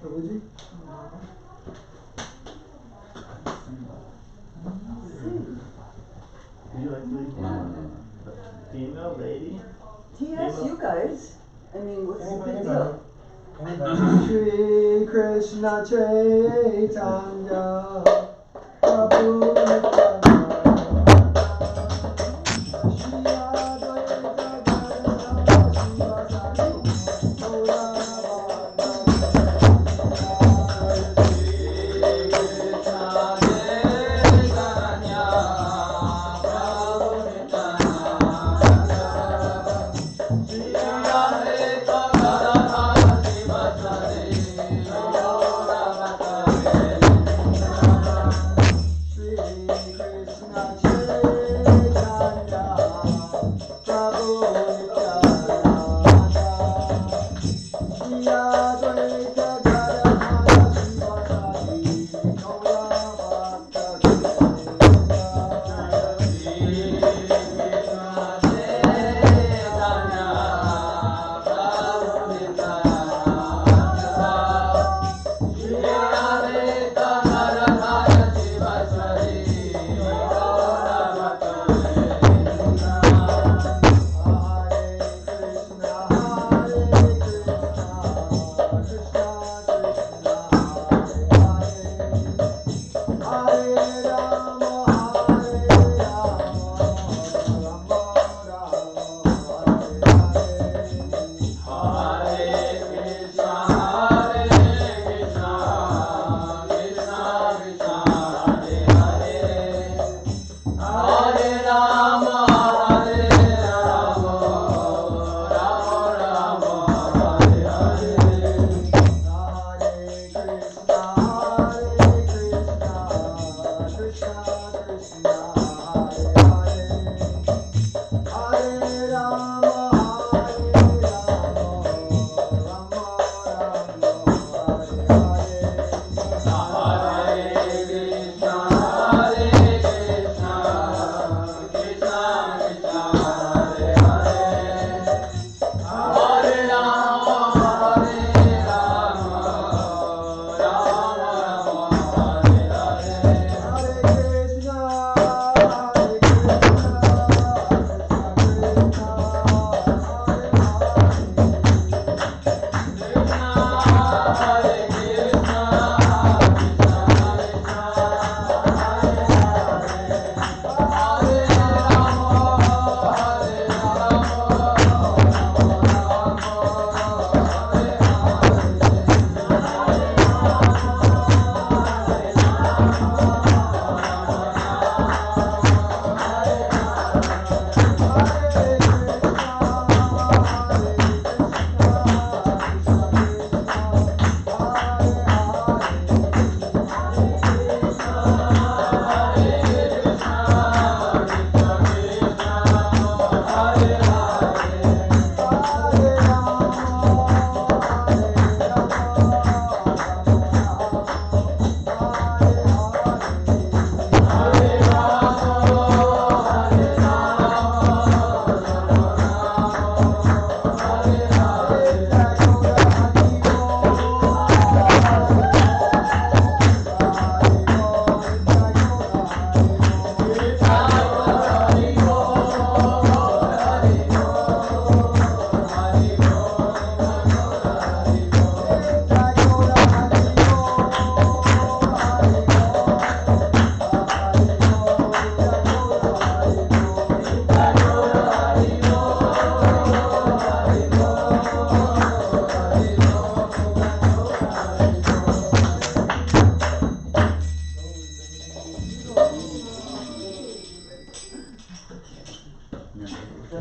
Prabhu ji Female lady? Yes, you guys. I mean, what's the big deal? Shri Krishna Chaitanya Prabhu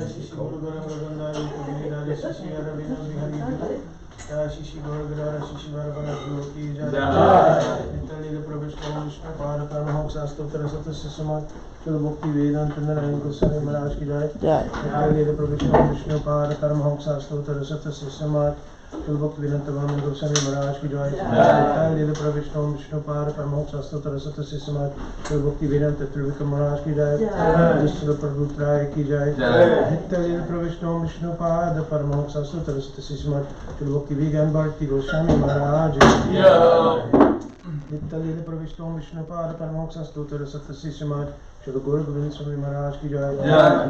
Shishi Guru Guru Govinda Giri Shishi Aravina Bihari Shishi Guru Guru Shishi Varavana Yogi Jaya Italy Pravishna Vishnu Pada Paramahansa Stotra Sata Sisama Chula Bhakti Vedanta Narayan Goswami Maharaj Ki Jai Italy Pravishna Vishnu Pada Paramahansa Stotra Sata Sisama Chula Bhakti Vedanta Narayan Goswami Maharaj Ki Jai Italy Pravishna Vishnu Pada Paramahansa Stotra Sata Sisama Chula Bhakti Vedanta Trivika Maharaj Ki Jai Jisra Prabhupada Ki Jai Italy Pravishna Vishnu Pada Paramahansa Stotra Sata Sisama Chula Bhakti Vegan Bharti Goswami Maharaj Ki Jai Italy Pravishna Vishnu Pada Paramahansa Stotra Sata Sisama Chula Guru Govind Swami Maharaj Ki Jai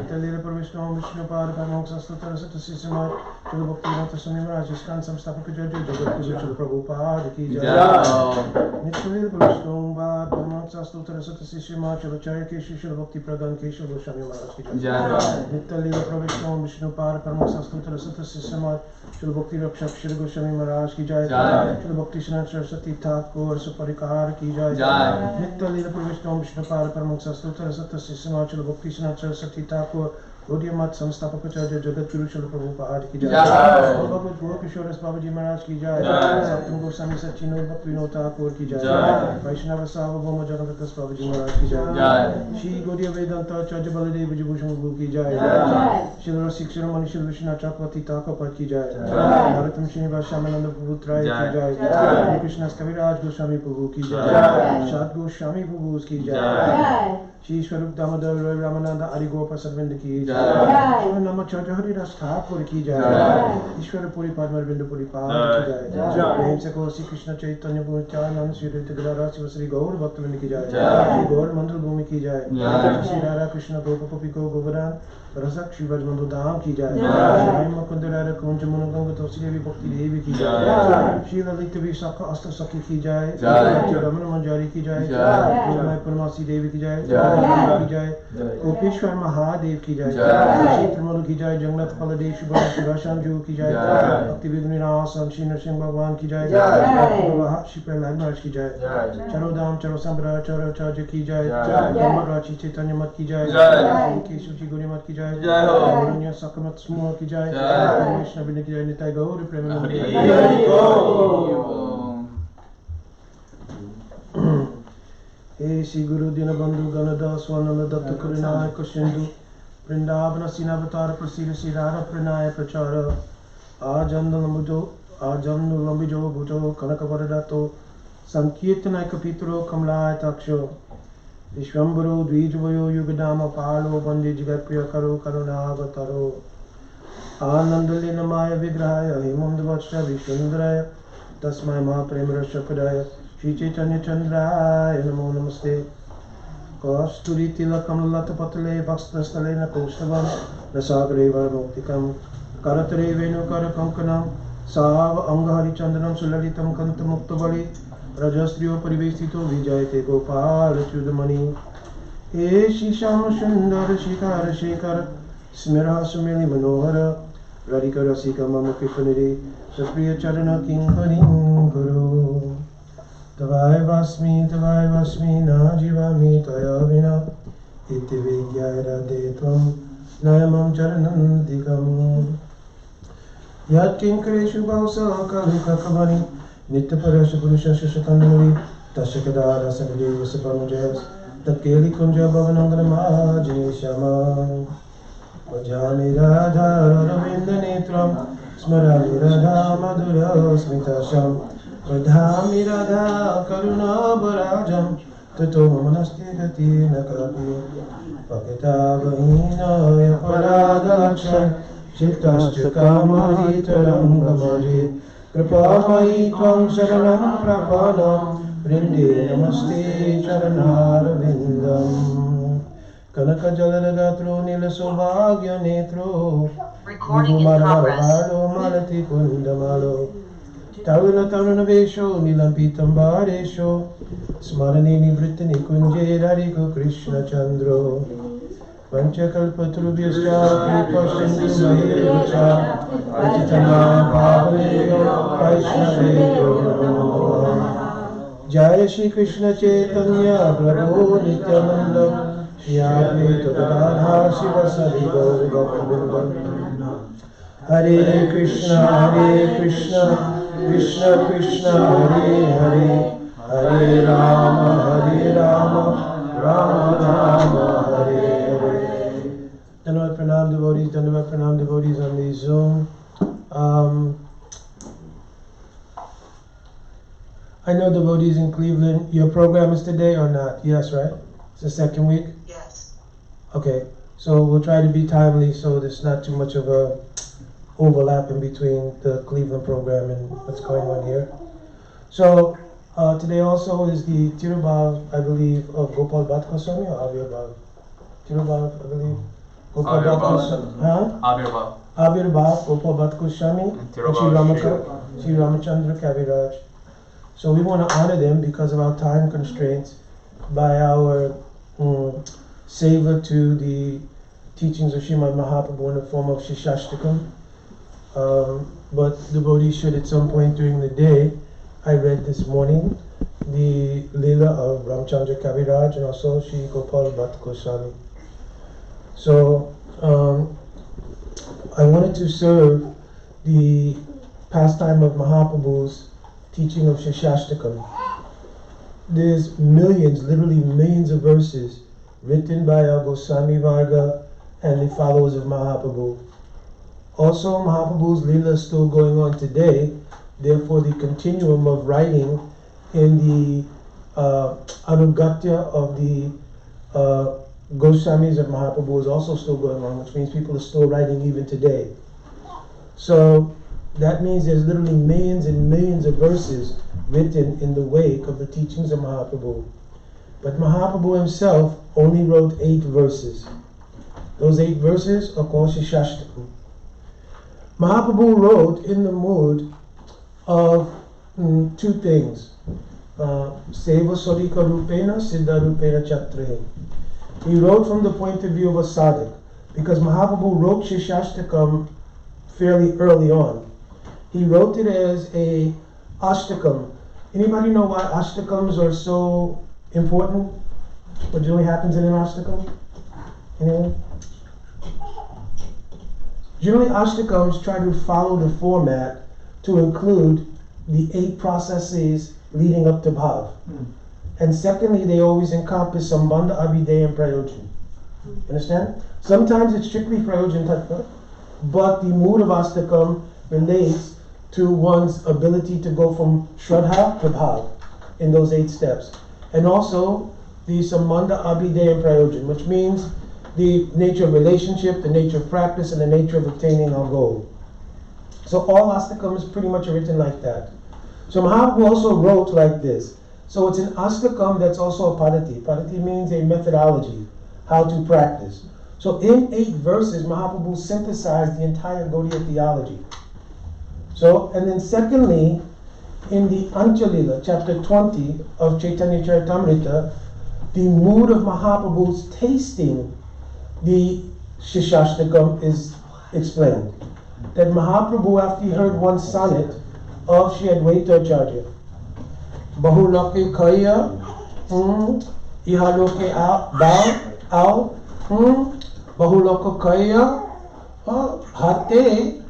Italy Pravishna Vishnu Pada Paramahansa Stotra Sata Sisama Chula Bhakti Vedanta Swami Maharaj Iskan Samstapaka Jai Jagat Guru Chula Prabhupada Ki Jai Italy Pravishna Pada Paramahansa Stotra Sata Sisama Chula Charya Keshu Chula Bhakti Pradhan Keshu Goswami Maharaj Ki Jai Italy Pravishna Vishnu Pada Paramahansa Stotra Sata Sisama Chula Bhakti Rakshak Shri Goswami Maharaj Ki Jai Chula Bhakti Shanat Saraswati Thakur Suparikar Ki Jai Italy Pravishna Vishnu Pada Paramahansa Stotra Sata Sisama Chula Bhakti Shanat Saraswati Thakur Gaudiya Mat Samstapakacharya Jagat Guru Chula Prabhupada Ki Jai Bhagavad Gopkishoras Babaji Maharaj Ki Jai Saptam Goswami Sachino Bhakti Vinod Thakur Ki Jai Vaishnava Sarvabhauma Jagannatas Babaji Maharaj Ki Jai Shri Gaudiya Vedanta Acharya Baladev Vijibhushan Guru Ki Jai Shri Siksastakam Katha Shri Vishnu Chakravarti Thakur Ki Jai Bharatam Srinivas Shamananda Prabhu Trai Ki Jai Krishna's Kaviraj Goswami Prabhu Ki Jai Shad Goswami Prabhu Ki Jai Shri Swarup Damodar Ramananda Arigopa Sarvind Ki Jai Shri Namacharya Hari Ras Thakur Ki Jai Ishwara Puri Padma Bindu Puri Pad Ki Jai Prem Se Ko Sri Krishna Chaitanya Bhutyanand Sri Rita Gadara Shiva Sri Gaur Bhaktivinoda Ki Jai Shri Gaur Mandal Bhumi Ki Jai Shri Radha Krishna Gopa Gopiko Govardhan Rasak Shri Vrajmandu Dham Ki Jai Shri Makunda Radha Kunja Munaganga Tulsi Devi Bhakti Devi Ki Jai Shri Lalita Visakha Asta Sakhi Ki Jai Shri Ramana Manjari Ki Jai Shri Purnamasi Devi Ki Jai की जय गोपेश्वर महादेव की जय क्षेत्रमल की जय जगन्नाथ बलदेव शिवराम जू की जय भक्ति विघ्ननाश श्री नरसिंह भगवान की जय श्री प्रहलाद महाराज की जय चरोधाम चरो संप्रदाय चरोचार्य की जय राची चैतन्य मत की जय केशव जी गौरी मत की जय सकमत समूह की जय वैष्णव की जय निताय गौर Premanand Hey Shri Guru Dinabandhu Ganadas Swananda Datta Karinaya Kashindu Vrindavana Sinavatara Prasira Shri Radha Pranaya Prachara Ajamnu Lambijo Bhujo Kanakavaradato Sankirtanaya Kapitro Kamlaya Taksho Vishwambaro Dvijavayo Yugadama Palo Bandi Jigatpriya Karo Karunavataro Anandalina Maya Vigrahaya Himandavacha Vishnundraya Tasmai Mahapremrasya Padaya Shri Chaitanya Chandraya Namo Namaste Kasturi Tilakam Latapatale Vakstastalena Kaustavam Nasagare Varamuktikam Karatare Venu Karakamkanam Sava Angahari Chandranam Sulalitam Kanta Muktabali Rajasriyo Parivestito Vijayate Gopal Chudamani He Shri Shama Sundar Shikara Shekara Smira Sumili Manohara Radhika Rasika Mama Krishniri Sapriya Charana Kinkarim Guru Tavai Vasmi Na Jivami Taya Vina Iti Vigyaya Detvam Nayamam Charanantikam Yat Kinkareshu Bhausa Kalika Kavani Nitya Parasha Purusha Shashakandavi Tashakadara Sanadeva Sapanujas Tatkeli Kunja Bhavanangana Mahajini Shama Vajami Radha Ravinda Netram Smarami Radha Madhura Smitasham Vadhami Radha Karuna Barajam Tato Manasti Gati Nakapi Pakita Vahina Yaparada Lakshan Siksastakam Katha Kripamai Tvam Sharanam Prapanam Vrinde Namaste Charanar Vindam Kanaka Jaladagatro Nila Sobhagya Netro Recording in progress. Malati Kundamalo Tavana Tavana Vesho Nilampitam Baresho Smarani Nivritani Kunje Rarigo Krishna Chandro Panchakalpatrubhyascha Kripasindhu Mahiracha Pachitana Bhavaneyo Vaishnaveyo Namo Jai Shri Krishna Chaitanya Prabhu Nityananda Shri Advaita Gadadhar Sivasadi Gaur Bhaktivinoda. Hare Krishna, Krishna Krishna, Hare Hare, Hare Rama, Rama Rama, Hare Hare. Dandavat Pranam devotees on the Zoom. I know devotees in Cleveland, your program is today or not? Yes, right? It's the second week? Yes. Okay, so we'll try to be timely so there's not too much of a overlap in between the Cleveland program and what's going on here. So today also is the Tirubhav, I believe, of Gopal Bhatt Goswami or Avirbhav? Tirubhav, I believe. Gopal Bhatt Goswami. Huh? Avirbhav. Avirbhav, Gopal Bhatt Goswami, and Sri Ramachandra Kaviraj. So we want to honor them because of our time constraints by our seva to the teachings of Srimad Mahaprabhu in the form of Siksastakam. But devotees should at some point during the day, I read this morning the Leela of Ramchandra Kaviraj and also Sri Gopal Bhatt Goswami. So I wanted to serve the pastime of Mahaprabhu's teaching of Siksastakam. There's millions, literally millions of verses written by our Goswami Varga and the followers of Mahaprabhu. Also, Mahaprabhu's Leela is still going on today, therefore the continuum of writing in the Anugatya of the Goswamis of Mahaprabhu is also still going on, which means people are still writing even today. So that means there's literally millions and millions of verses written in the wake of the teachings of Mahaprabhu. But Mahaprabhu himself only wrote 8 verses. Those 8 verses are called Siksastakam. Mahaprabhu wrote in the mood of 2 things. Seva Sarika Rupena, Siddha Rupena Chatre. He wrote from the point of view of a sadhak, because Mahaprabhu wrote Siksastakam fairly early on. He wrote it as a ashtakam. Anybody know why ashtakams are so important? What generally happens in an ashtakam? Anyone? Generally, ashtakams try to follow the format to include the 8 processes leading up to bhav. And secondly, they always encompass sambandha, abhideya, and prayojan. Understand? Sometimes it's strictly prayojan tattva, but the mood of ashtakam relates to one's ability to go from shraddha to bhav in those 8 steps. And also the sambandha, abhideya, and prayojan, which means the nature of relationship, the nature of practice, and the nature of obtaining our goal. So all astakams pretty much are written like that. So Mahaprabhu also wrote like this. So it's an astakam that's also a padati. Padati means a methodology, how to practice. So in 8 verses, Mahaprabhu synthesized the entire Gaudiya theology. So, and then secondly, in the Anchalila, chapter 20 of Chaitanya Charitamrita, the mood of Mahaprabhu's tasting the Siksastakam is explained. That Mahaprabhu, after he heard one sonnet of Sri Advaita Acharya, Bahulake Kaya, Ihaloke Ao, Bahulaka Kaya, Hate,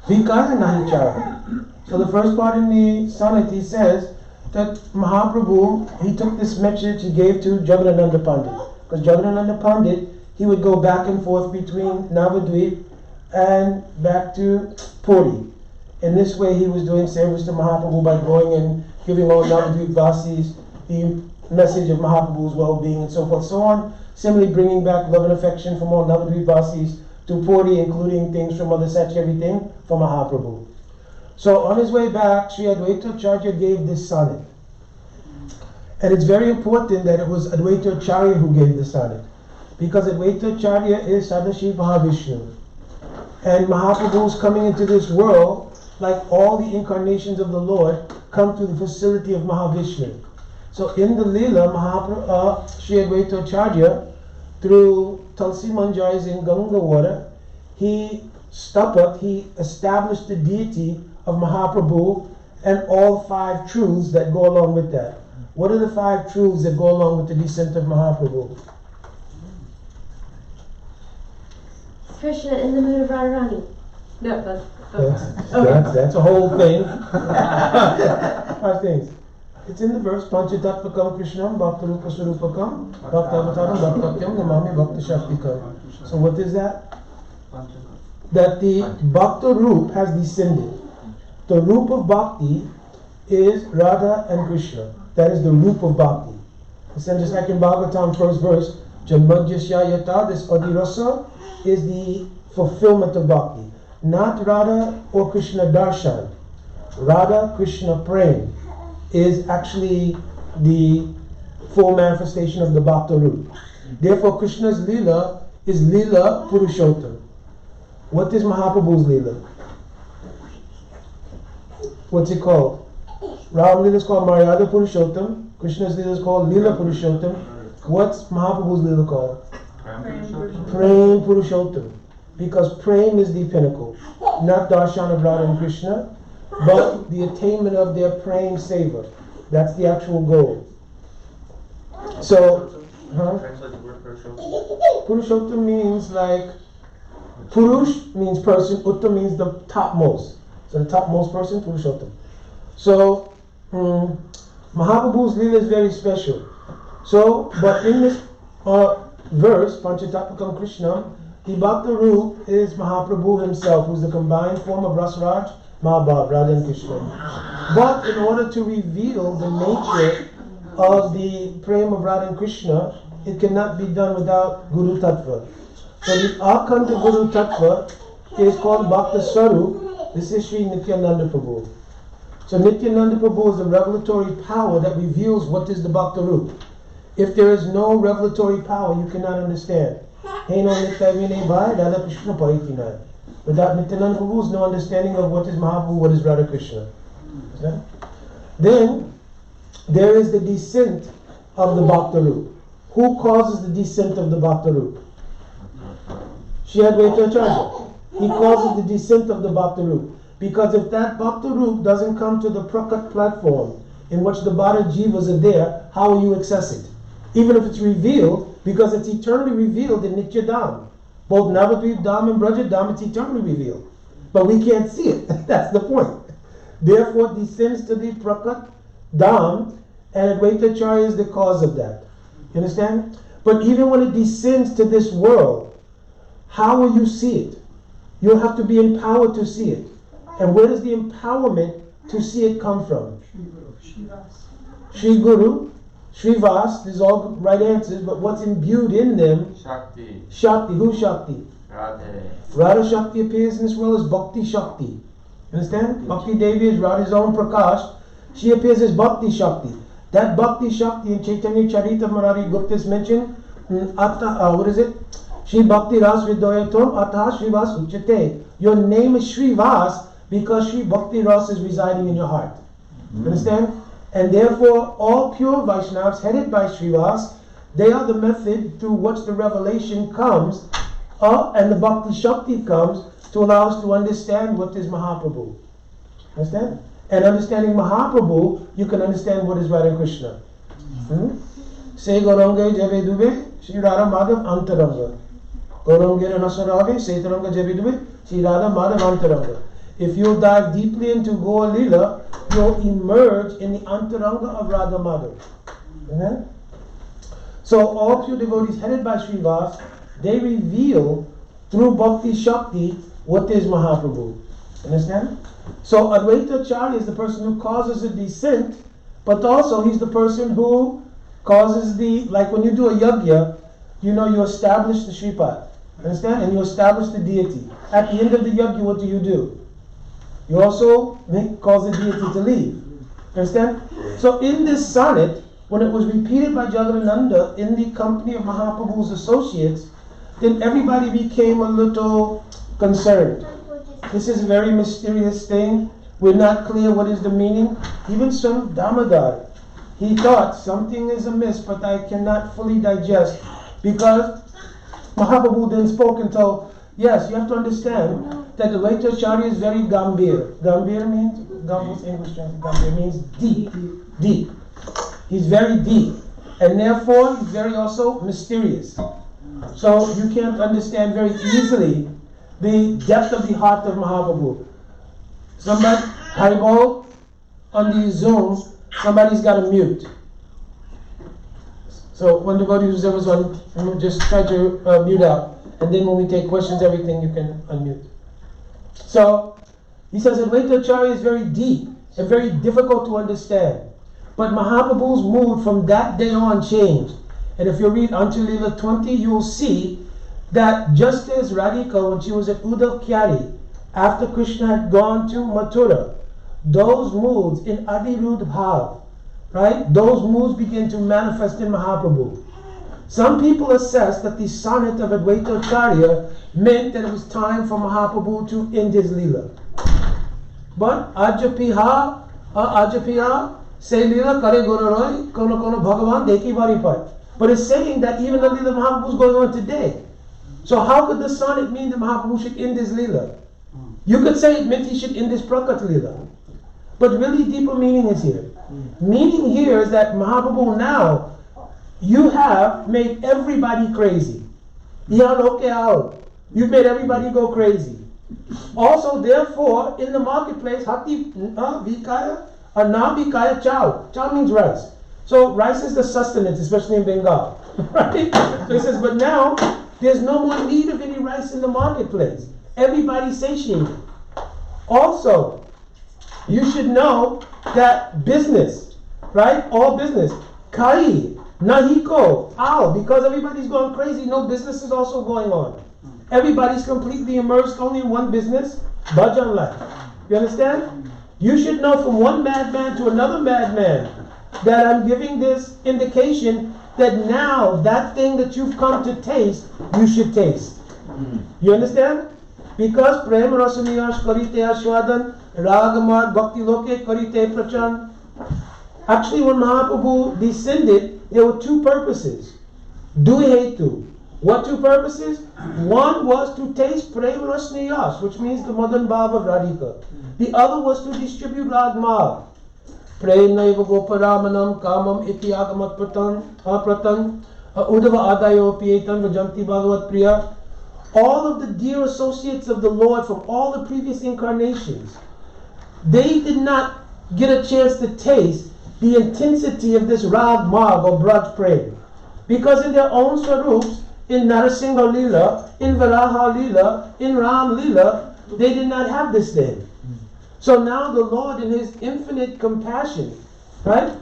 Vikaya Nahichara. So the first part in the sonnet, he says that Mahaprabhu, he took this message he gave to Jagadananda Pandit. Because Jagadananda Pandit, he would go back and forth between Navadvip and back to Puri. In this way, he was doing service to Mahaprabhu by going and giving all Navadvip Vasis the message of Mahaprabhu's well-being and so forth, so on. Similarly, bringing back love and affection from all Navadvip Vasis to Puri, including things from Mother Sach, everything for Mahaprabhu. So on his way back, Sri Advaita Acharya gave this sonnet. And it's very important that it was Advaita Acharya who gave the sonnet, because Advaita Acharya is Sadashiv Mahavishnu. And Mahaprabhu's coming into this world, like all the incarnations of the Lord, come through the facility of Mahavishnu. So in the Leela, Sri Advaita Acharya, through Tulsi Manjars in Ganga water, he established the deity of Mahaprabhu and all 5 truths that go along with that. What are the 5 truths that go along with the descent of Mahaprabhu? Krishna in the mood of Radharani. No, That's a whole thing. 5 things. It's in the verse. Panchatatvakam Krishnam Bhaktarupa Surupakam Bhaktavataram Bhaktatyam Namami Bhakta Shaktikam. So what is that? That the Bhakta Roop has descended. The Roop of Bhakti is Radha and Krishna. That is the Roop of Bhakti. It's just like in Bhagavatam, first verse, Janmadhyasya this Adhirasa is the fulfillment of Bhakti. Not Radha or Krishna Darshan. Radha Krishna Prem is actually the full manifestation of the Bhakta Roop. Therefore, Krishna's Leela is Leela Purushottam. What is Mahaprabhu's Leela? What's it called? Ram Leela is called Maryada Purushottam. Krishna's Leela is called Leela Purushottam. What's Mahaprabhu's Leela called? Prem Purushottam. Because Prem is the pinnacle. Not Darshan of Radha and Krishna, but the attainment of their Prem Seva. That's the actual goal. So, Purushottam means like, Purush means person, Uttam means the topmost. So the topmost person, Purushottam. So, Mahaprabhu's Leela is very special. So, but in this verse, Panchatatvakam Krishnam, the Bhakta Roop is Mahaprabhu himself, who's the combined form of Rasraj, Mahabhav, Radha and Krishna. But in order to reveal the nature of the Prem of Radha and Krishna, it cannot be done without Guru Tattva. So the Akhanda Guru Tattva is called Bhakta Sarup. This is Sri Nityananda Prabhu. So Nityananda Prabhu is the revelatory power that reveals what is the Bhakta Roop. If there is no revelatory power, you cannot understand. Without Nityananda Prabhu's no understanding of what is Mahaprabhu, what is Radha Krishna. Okay? Then there is the descent of the Bhakta Roop. Who causes the descent of the Bhakta Roop? Shri Advaita Acharya. He causes the descent of the Bhakta Roop. Because if that Bhakta Roop doesn't come to the Prakat platform in which the Bhara Jivas are there, how will you access it? Even if it's revealed, because it's eternally revealed in Nitya Dham. Both Navadvip Dham and Braja Dham, it's eternally revealed. But we can't see it. That's the point. Therefore, it descends to the Prakat Dham, and Advaita Acharya is the cause of that. You understand? But even when it descends to this world, how will you see it? You'll have to be empowered to see it. And where does the empowerment to see it come from? Shri Guru, Srivas, these are all right answers, but what's imbued in them? Shakti. Shakti. Who's Shakti? Radha. Radha Shakti appears in this world as Bhakti Shakti. You understand? Bhakti Devi is Radha's own Prakash. She appears as Bhakti Shakti. That Bhakti Shakti in Chaitanya Charita Murari Gupta is mentioned. What is it? Shri Bhakti Ras Vidoyatam Atha Srivas Uchate. Your name is Srivas because Shri Bhakti Ras is residing in your heart. You understand? And therefore, all pure Vaishnavas headed by Srivas, they are the method through which the revelation comes and the Bhakti Shakti comes to allow us to understand what is Mahaprabhu. Understand? And understanding Mahaprabhu, you can understand what is Radha Krishna. Say Gauranga Jave Dube, Shri Radha Madhav Antaranga. Gauranga Nasarave, Say Taranga Jave Dube, Shri Radha Madhav Antaranga. If you dive deeply into Gaur Lila, you'll emerge in the Antaranga of Radha Madhav. Amen? So all pure devotees headed by Srivas, they reveal through Bhakti Shakti what is Mahaprabhu. Understand? So Advaita Acharya is the person who causes the descent, but also he's the person who causes the, like when you do a yajna, you establish the Shripad. Understand? And you establish the deity. At the end of the yajna, what do? You also cause the deity to leave. Understand? So in this sonnet, when it was repeated by Jagadananda in the company of Mahaprabhu's associates, then everybody became a little concerned. This is a very mysterious thing. We're not clear what is the meaning. Even some Damodar, he thought something is amiss, but I cannot fully digest, because Mahaprabhu then spoke and told, yes, you have to understand that the Advaita Acharya is very Gambhir. Gambhir means, Gambhir's English translation, Gambhir means deep, deep. He's very deep. And therefore, he's very also mysterious. So you can't understand very easily the depth of the heart of Mahaprabhu. Somebody, Haribo, on the Zoom, somebody's got to mute. So when the body who's ever on, just try to mute out. And then when we take questions, everything you can unmute. So he says Advaita Acharya is very deep and very difficult to understand. But Mahaprabhu's mood from that day on changed. And if you read until Leela 20, you will see that just as Radhika, when she was at Uddhav Kyari, after Krishna had gone to Mathura, those moods in Adirudh Bhav, right? Those moods begin to manifest in Mahaprabhu. Some people assess that the sonnet of Advaita Acharya meant that it was time for Mahaprabhu to end his Leela. But Ajapiha, say Leela Kare Guru Kono Kono Bhagavan Deki Bari. But it's saying that even the Leela Mahaprabhu is going on today. So how could the sonnet mean that Mahaprabhu should end his Leela? You could say it meant he should end his Prakat Leela. But really deeper meaning is here. Meaning here is that Mahaprabhu now, you have made everybody crazy. You've made everybody go crazy. Also, therefore, in the marketplace, Hati Vikaya, Ana Vikaya Chow. Chow means rice. So rice is the sustenance, especially in Bengal. Right? So he says, but now there's no more need of any rice in the marketplace. Everybody's satiated. Also, you should know that business, right? All business. Kai, Nahiko, Ow, because everybody's going crazy, no business is also going on. Everybody's completely immersed only in one business, bhajan life. You understand? You should know from one madman to another madman that I'm giving this indication that now that thing that you've come to taste, you should taste. You understand? Because prem rasaniyash karite ashwadan, ragamad bhakti loke karite prachan. Actually, when Mahaprabhu descended, there were two purposes. Duhetu. What two purposes? One was to taste prem rasaniyash, which means the Madan Bhav of Radhika. The other was to distribute ragmag. Prem naiva goparamanam kamam iti agamat pratan udava adayo pietan vajanti bhagavat priya. All of the dear associates of the Lord from all the previous incarnations, they did not get a chance to taste the intensity of this Rag Mag or Braj Prem. Because in their own Swarups, in Narasingha Leela, in Varaha Leela, in Ram Leela, they did not have this thing. So now the Lord in His infinite compassion, right?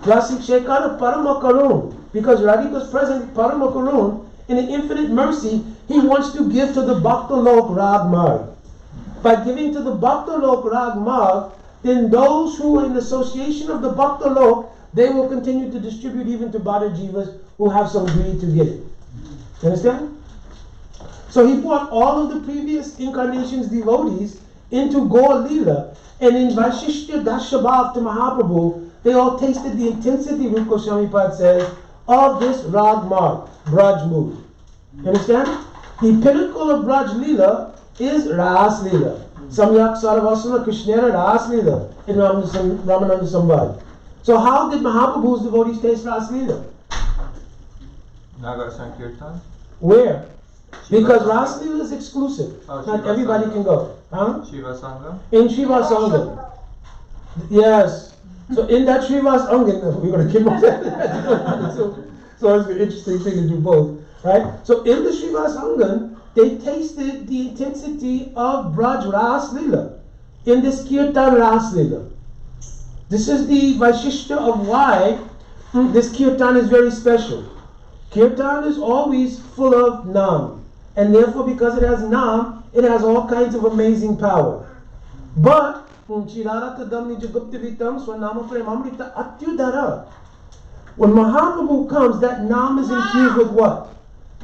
Rasik Shekara Parama Karun, because Radhika's present Parama Karun, in an infinite mercy, He wants to give to the Bhakta Lok Rag Mag. By giving to the Bhakta Lok Rag Mag, then those who are in association of the Bhakta Lok, they will continue to distribute even to Bhada Jivas who have some greed to get it. You understand? So He brought all of the previous incarnations' devotees into Gaur Leela, and in Vaishishya Dashabhav to Mahaprabhu, they all tasted the intensity, Rupa Goswami Pad says, of this Rag Mag, Braj mood. You understand? The pinnacle of Braj Leela is Ras Leela. Samyak Saravasana Krishnera Ras Leela in Ramananda Sambhad. So how did Mahaprabhu's devotees taste Ras Leela? Nagar Sankirtan? Where? Because Ras Leela is exclusive. Not everybody can go. Huh? Shiva Sangha? In Shiva Sangha. Yes. So in that Shiva Sangha, we're going to keep on that. So it's an interesting thing to do both. Right? So in the Shiva Sangha, they tasted the intensity of Braj Ras Leela in this Kirtan Ras Leela. This is the Vaishishta of why this Kirtan is very special. Kirtan is always full of Nam. And therefore, because it has Nam, it has all kinds of amazing power. But, when Mahaprabhu comes, that Nam is infused with what?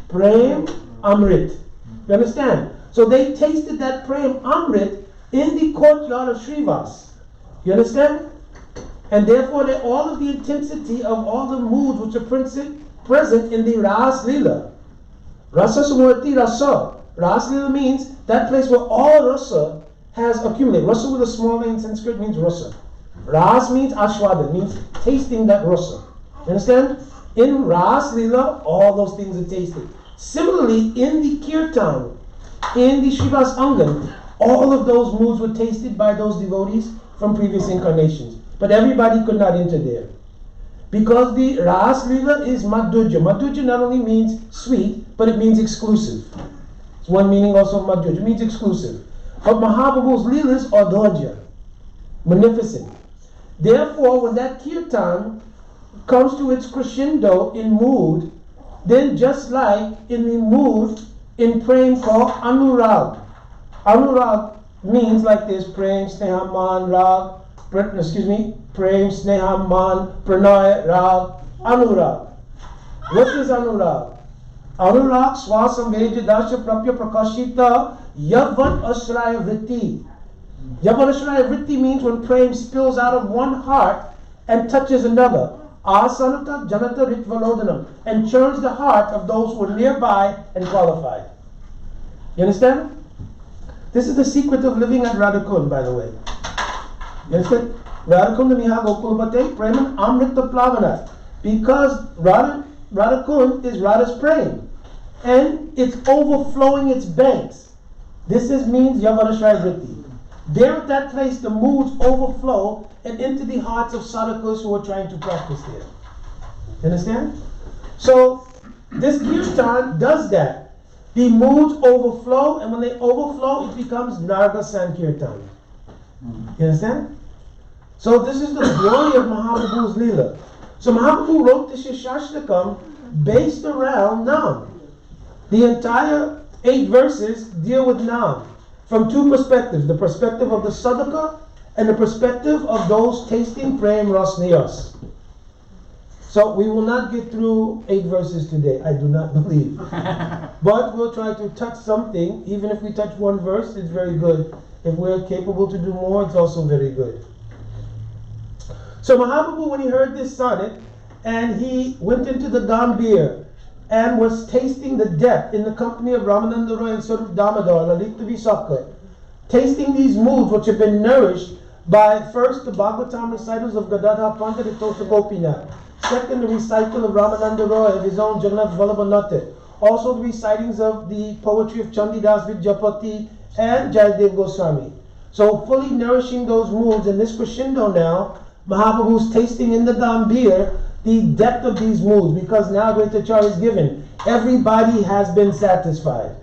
Prem Amrit. You understand? So they tasted that Prem Amrit in the courtyard of Srivas. You understand? And therefore, all of the intensity of all the moods which are present in the Ras Leela. Rasa Sumurti Rasa. Ras Leela means that place where all rasa has accumulated. Rasa with a small a in Sanskrit means rasa. Ras means ashwada, means tasting that rasa. Understand? In Ras Lila, all those things are tasted. Similarly, in the Kirtan, in the Shivas Angan, all of those moods were tasted by those devotees from previous incarnations. But everybody could not enter there. Because the Ras Lila is Madhurya. Madhurya not only means sweet, but it means exclusive. It's one meaning also of Madhurya. It means exclusive. But Mahaprabhu's Leelas are Dodhya, magnificent. Therefore, when that Kirtan comes to its crescendo in mood, then just like in the mood in praying called Anurag. Anurag means like this: Prem, Sneha, Man, Rag, Prem, Sneha, Man, Pranay, Rag, Anurag. What is Anurag? Anurag, Swasam, Veja, Dasha, Prapya, Prakashita, Yavan Ashraya Vritti. Yavan Ashraya Vritti means when Prem spills out of one heart and touches another. Asanata Janata Ritvalodanam, and churns the heart of those who are nearby and qualified. You understand? This is the secret of living at Radhakund, by the way. You understand? Radhakund Miha Gokulbate Preman Amrita Plavana. Because Radhakund is Radha's praying. And it's overflowing its banks. This means Yavanashrai Vritti. There at that place, the moods overflow and into the hearts of sadhakas who are trying to practice there. You understand? So, this kirtan does that. The moods overflow, and when they overflow, it becomes Narga Sankirtan. You understand? So, this is the glory of Mahaprabhu's Leela. So, Mahaprabhu wrote the Siksastakam based around Nam. The entire 8 verses deal with Nam from 2 perspectives: the perspective of the sadhaka and the perspective of those tasting Prem Rasniyas. So we will not get through 8 verses today, I do not believe. But we'll try to touch something. Even if we touch 1 verse, it's very good. If we're capable to do more, it's also very good. So Mahaprabhu, when he heard this sonnet, and he went into the Gambhir and was tasting the depth in the company of Ramananda Roy and Sarup Damodar, Lalita Visakha, tasting these moods which have been nourished by first the Bhagavatam recitals of Gadadhar Pandit and Tosa Gopinath, second the recital of Ramananda Roy of his own Jagannath Vallabhanate, also the recitings of the poetry of Chandidas Vidyapati and Jayadev Goswami. So fully nourishing those moods, in this crescendo now, Mahaprabhu's tasting in the Gambhir the depth of these moods, because now Advaitacharya is given. Everybody has been satisfied.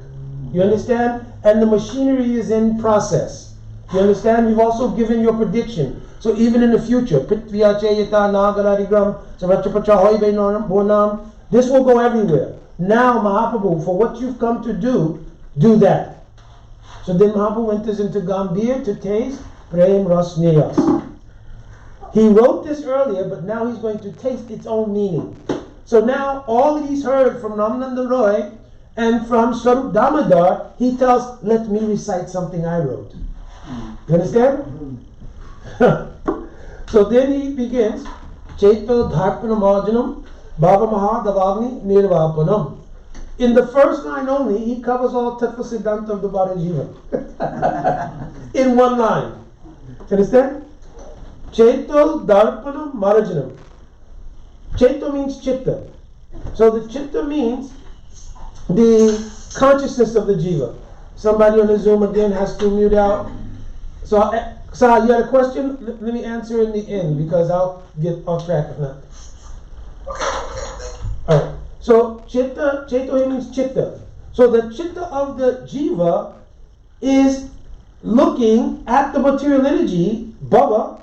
You understand? And the machinery is in process. You understand? We've also given your prediction. So even in the future, this will go everywhere. Now, Mahaprabhu, for what you've come to do that. So then Mahaprabhu enters into Gambhir to taste Prem Rasniyas. He wrote this earlier, but now he's going to taste its own meaning. So now, all that he's heard from Ramananda Roy and from Sarup Damodar, he tells, let me recite something I wrote. You understand? So then he begins, Chaito Dharpana Marjanam, Bhava Mahadavagni Nirvapanam. In the first line only, he covers all Tattva Siddhanta of the Bhadajiva. In one line. You understand? Chaito Dharpana Marajanam. Chaito means chitta. So the chitta means the consciousness of the jiva. Somebody on the Zoom again has to mute out. So, Sah, you had a question? Let me answer in the end, because I'll get off track if not. Alright. So chitta, chaito here means chitta. So the chitta of the jiva is looking at the material energy, bhava,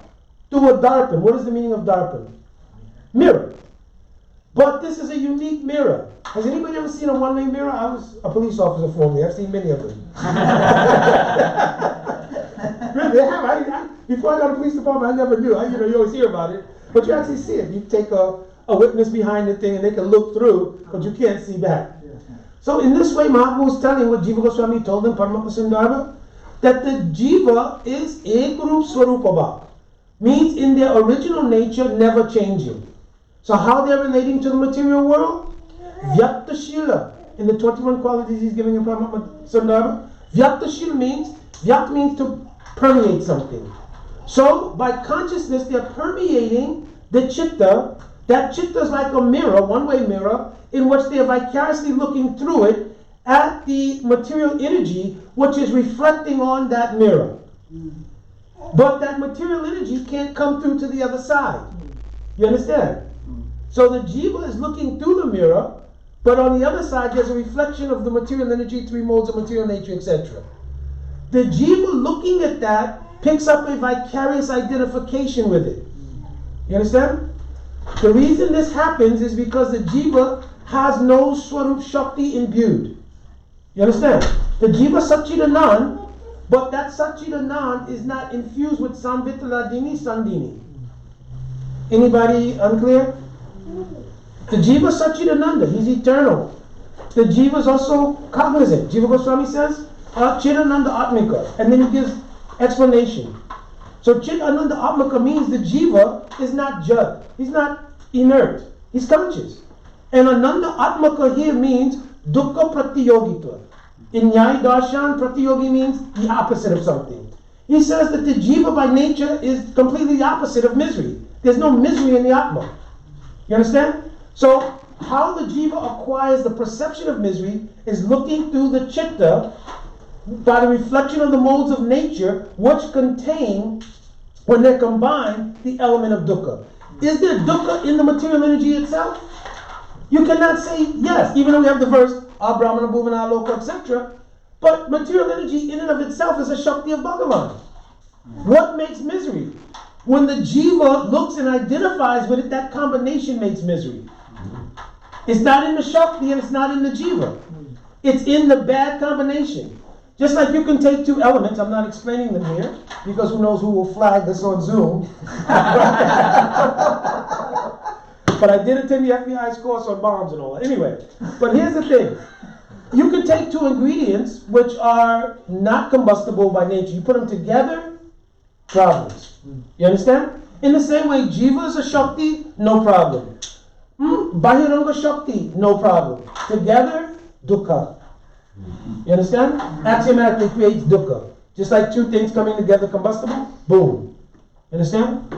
through a darpan. What is the meaning of darpan? Mirror. But this is a unique mirror. Has anybody ever seen a one-way mirror? I was a police officer formerly. I've seen many of them. Really, before I got to the police department, I never knew. You always hear about it. But you actually see it. You take a witness behind the thing and they can look through, but you can't see back. So in this way, Mahaprabhu is telling what Jiva Goswami told him, Paramapasundara, that the Jiva is Ekrup Swarupava. Means in their original nature, never changing. So how they're relating to the material world? Vyaktashila. In the 21 qualities he's giving in Paramapasundara, Vyaktashila means, Vyakt means to permeate something. So by consciousness, they're permeating the chitta. That chitta is like a mirror, one-way mirror, in which they're vicariously looking through it at the material energy, which is reflecting on that mirror. But that material energy can't come through to the other side. You understand? So the jiva is looking through the mirror, but on the other side there's a reflection of the material energy, three modes of material nature, etc. The jiva looking at that picks up a vicarious identification with it. You understand? The reason this happens is because the jiva has no Swarup Shakti imbued. You understand? The jiva Satchidanand, but that Satchidanand is not infused with Samvitaladini Sandini. Anybody unclear? The jiva Satchidananda, he's eternal. The jiva is also cognizant. Jiva Goswami says, Chidananda Atmika, and then he gives explanation. So Chidananda Atmika means the jiva is not jud. He's not inert. He's conscious. And Ananda Atmaka here means dukkha pratyogitva. In Nyaya Darshan, pratyogi means the opposite of something. He says that the jiva by nature is completely the opposite of misery. There's no misery in the Atma. You understand? So how the jiva acquires the perception of misery is looking through the chitta by the reflection of the modes of nature, which contain, when they're combined, the element of dukkha. Is there dukkha in the material energy itself? You cannot say yes, even though we have the verse, Brahmana Bhuvana Loka, etc. But material energy in and of itself is a Shakti of Bhagavan. What makes misery? When the jiva looks and identifies with it, that combination makes misery. It's not in the Shakti and it's not in the jiva. It's in the bad combination. Just like you can take two elements, I'm not explaining them here, because who knows who will flag this on Zoom. But I did attend the FBI's course on bombs and all that. Anyway, but here's the thing. You can take two ingredients which are not combustible by nature. You put them together, problems. You understand? In the same way, jiva is a Shakti, no problem. Bahiranga Shakti, no problem. Together, dukkha. You understand? Axiomatically creates dukkha. Just like two things coming together combustible, boom. You understand?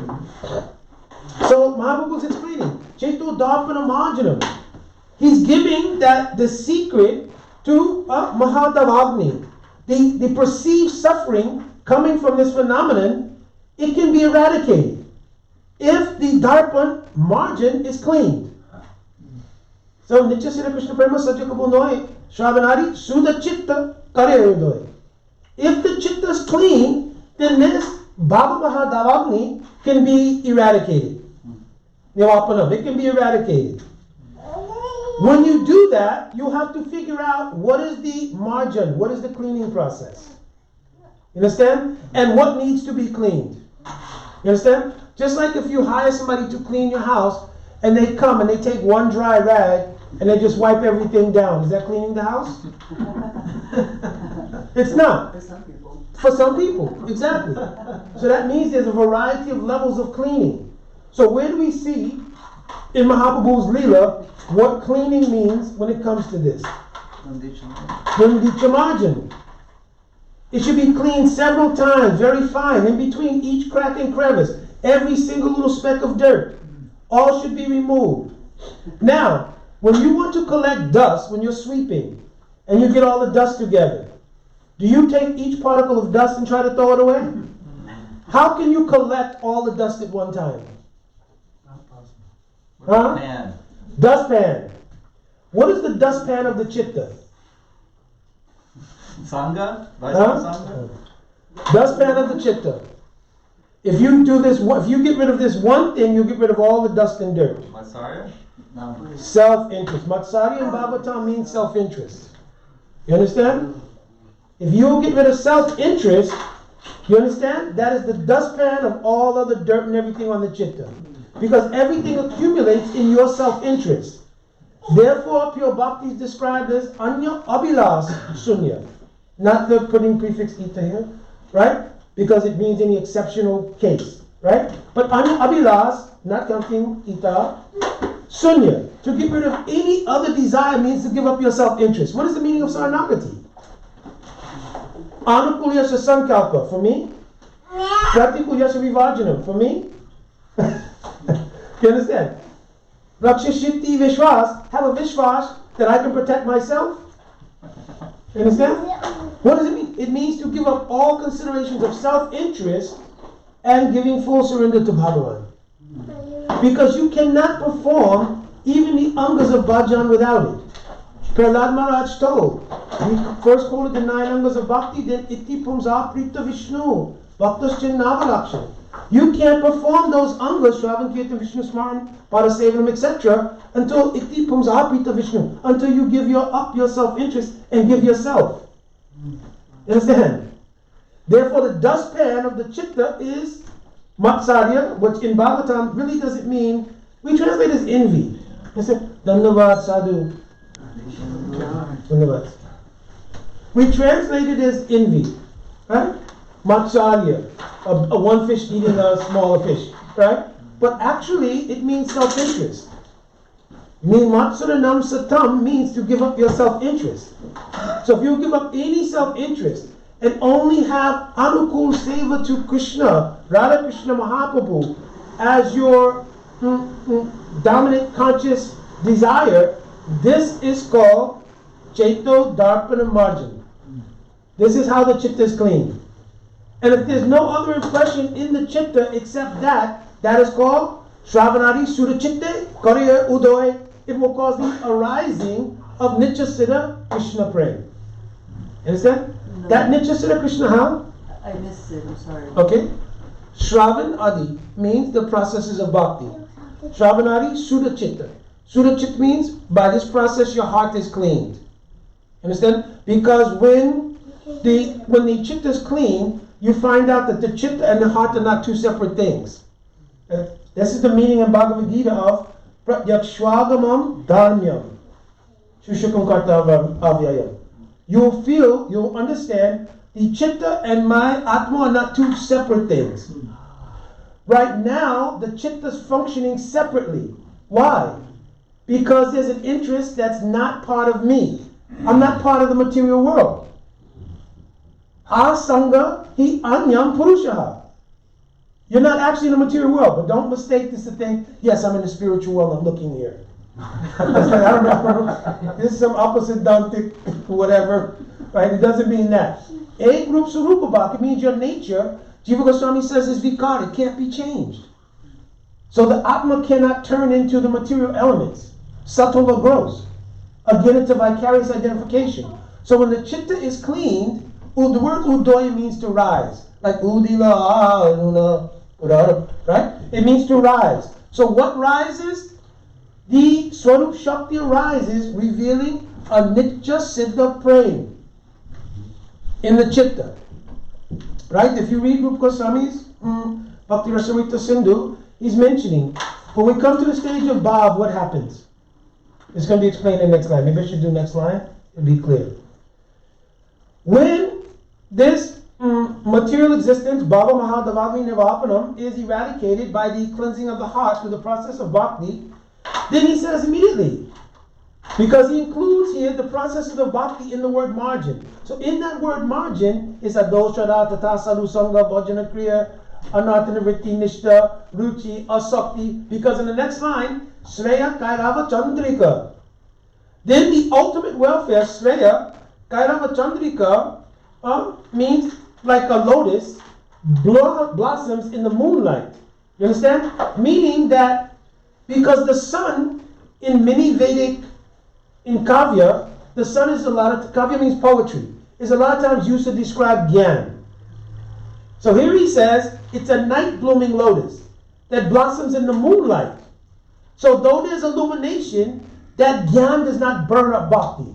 So Mahaprabhu is explaining, Chetu Darpana Mahajanam. He's giving that the secret to Mahadavagni. The perceived suffering coming from this phenomenon, it can be eradicated if the Darpan margin is cleaned. So Nitya Sri Krishna Prema Satyakabhu Noy Shravanari Sudha Chitta Kare Udoy. If the chitta is clean, then this Baba Mahadavagni can be eradicated. It can be eradicated. When you do that, you have to figure out what is the margin, what is the cleaning process. You understand? And what needs to be cleaned. You understand? Just like if you hire somebody to clean your house, and they come and they take one dry rag and they just wipe everything down. Is that cleaning the house? It's not. For some people. For some people, exactly. So that means there's a variety of levels of cleaning. So where do we see in Mahaprabhu's Leela what cleaning means when it comes to this? Margin. It should be cleaned several times, very fine, in between each crack and crevice, every single little speck of dirt. All should be removed. Now, when you want to collect dust, when you're sweeping, and you get all the dust together, do you take each particle of dust and try to throw it away? How can you collect all the dust at one time? Pan. Dustpan. What is the dustpan of the chitta? Sangha? Sangha? Dustpan of the chitta. If you do this, if you get rid of this one thing, you get rid of all the dust and dirt. Matsarya? No. Self-interest. Matsarya and Bhagavatam means self-interest. You understand? If you get rid of self-interest, you understand? That is the dustpan of all other dirt and everything on the chitta. Because everything accumulates in your self-interest. Therefore, pure bhakti is described as anya abhilas sunya. Not the putting prefix ita here, right? Because it means any exceptional case, right? But anya abhilas, not counting ita, sunya. To get rid of any other desire means to give up your self-interest. What is the meaning of saranagati? Anukulya sankalpa, for me, Pratikuja Vivajanam. For me? You understand? Rakshashiti Vishwas, have a Vishwas that I can protect myself. You understand? What does it mean? It means to give up all considerations of self-interest and giving full surrender to Bhagavan. Because you cannot perform even the angas of bhajan without it. Prahlad Maharaj told, we first quoted the 9 angas of bhakti, then iti pumsa prita Vishnu, bhaktaschin navalakshan. You can't perform those angas, Shravan Kirtan Vishnu Smaran, Padasevanam, etc., until iti pumsa prita Vishnu, until you give up your self-interest and give yourself. You understand? Therefore, the dustpan of the chitta is Matsarya, which in Bhagavatam really doesn't mean, we translate as envy. I said, Dhanavad Sadhu. Dhanavad. We translate it as envy. Right? Matsarya, a one fish eating a smaller fish. Right? But actually, it means self-interest. Matsuranam Satam means to give up your self-interest. So if you give up any self-interest, and only have Anukul Seva to Krishna, Radha Krishna Mahaprabhu, as your dominant conscious desire, this is called Chaito Darpana Marjan. This is how the chitta is clean. And if there's no other impression in the chitta except that, that is called Shravanadi Sura Chitte, Kariya Udoy. It will cause the arising of Nitya Siddha Krishna Prem. Understand? No. That Nitya Siddha Krishna how? I missed it, I'm sorry. Okay. Shravan Adi means the processes of bhakti. Shravanadi Sudha Chitta. Sudha Chitta means by this process your heart is cleaned. Understand? Because when the chitta is clean, you find out that the chitta and the heart are not two separate things. This is the meaning in Bhagavad Gita of Pratyakshvagamam Dharmyam. Shushakam Katha Avyayam. You'll understand the chitta and my atma are not two separate things. Right now, the chitta is functioning separately. Why? Because there's an interest that's not part of me. I'm not part of the material world. Asanga hi anyam purushaha. You're not actually in the material world, but don't mistake this to think, yes, I'm in the spiritual world, I'm looking here. I don't know. This is some opposite dantic, whatever. Right? It doesn't mean that. A group surupabhak, it means your nature. Jiva Goswami says is vikar, it can't be changed. So the Atma cannot turn into the material elements. Sattva grows. Again, it's a vicarious identification. So when the chitta is cleaned, the word udoy means to rise. Like udila, right? It means to rise. So what rises? The Swarup Shakti arises, revealing a Nitya Siddha Prem in the chitta. Right? If you read Rupa Goswami's Bhakti Rasamrita Sindhu, he's mentioning, when we come to the stage of Bhav, what happens? It's going to be explained in the next line. Maybe I should do next line. It'll be clear. When this material existence, Bhava Mahadavagni Nivapanam, is eradicated by the cleansing of the heart through the process of bhakti, then he says immediately, because he includes here the processes of bhakti in the word margin. So in that word margin is adoshara, tata salu sangha, bhajana kriya, anartana vritti, nishta, ruchi, asakti, because in the next line, Shreya Kairava Chandrika. Then the ultimate welfare, Shreya Kairava Chandrika, means like a lotus blossoms in the moonlight. You understand? Meaning that because the sun in many Vedic, in Kavya, the sun is Kavya means poetry, is a lot of times used to describe Gyan. So here he says, it's a night blooming lotus that blossoms in the moonlight. So though there's illumination, that Gyan does not burn up bhakti.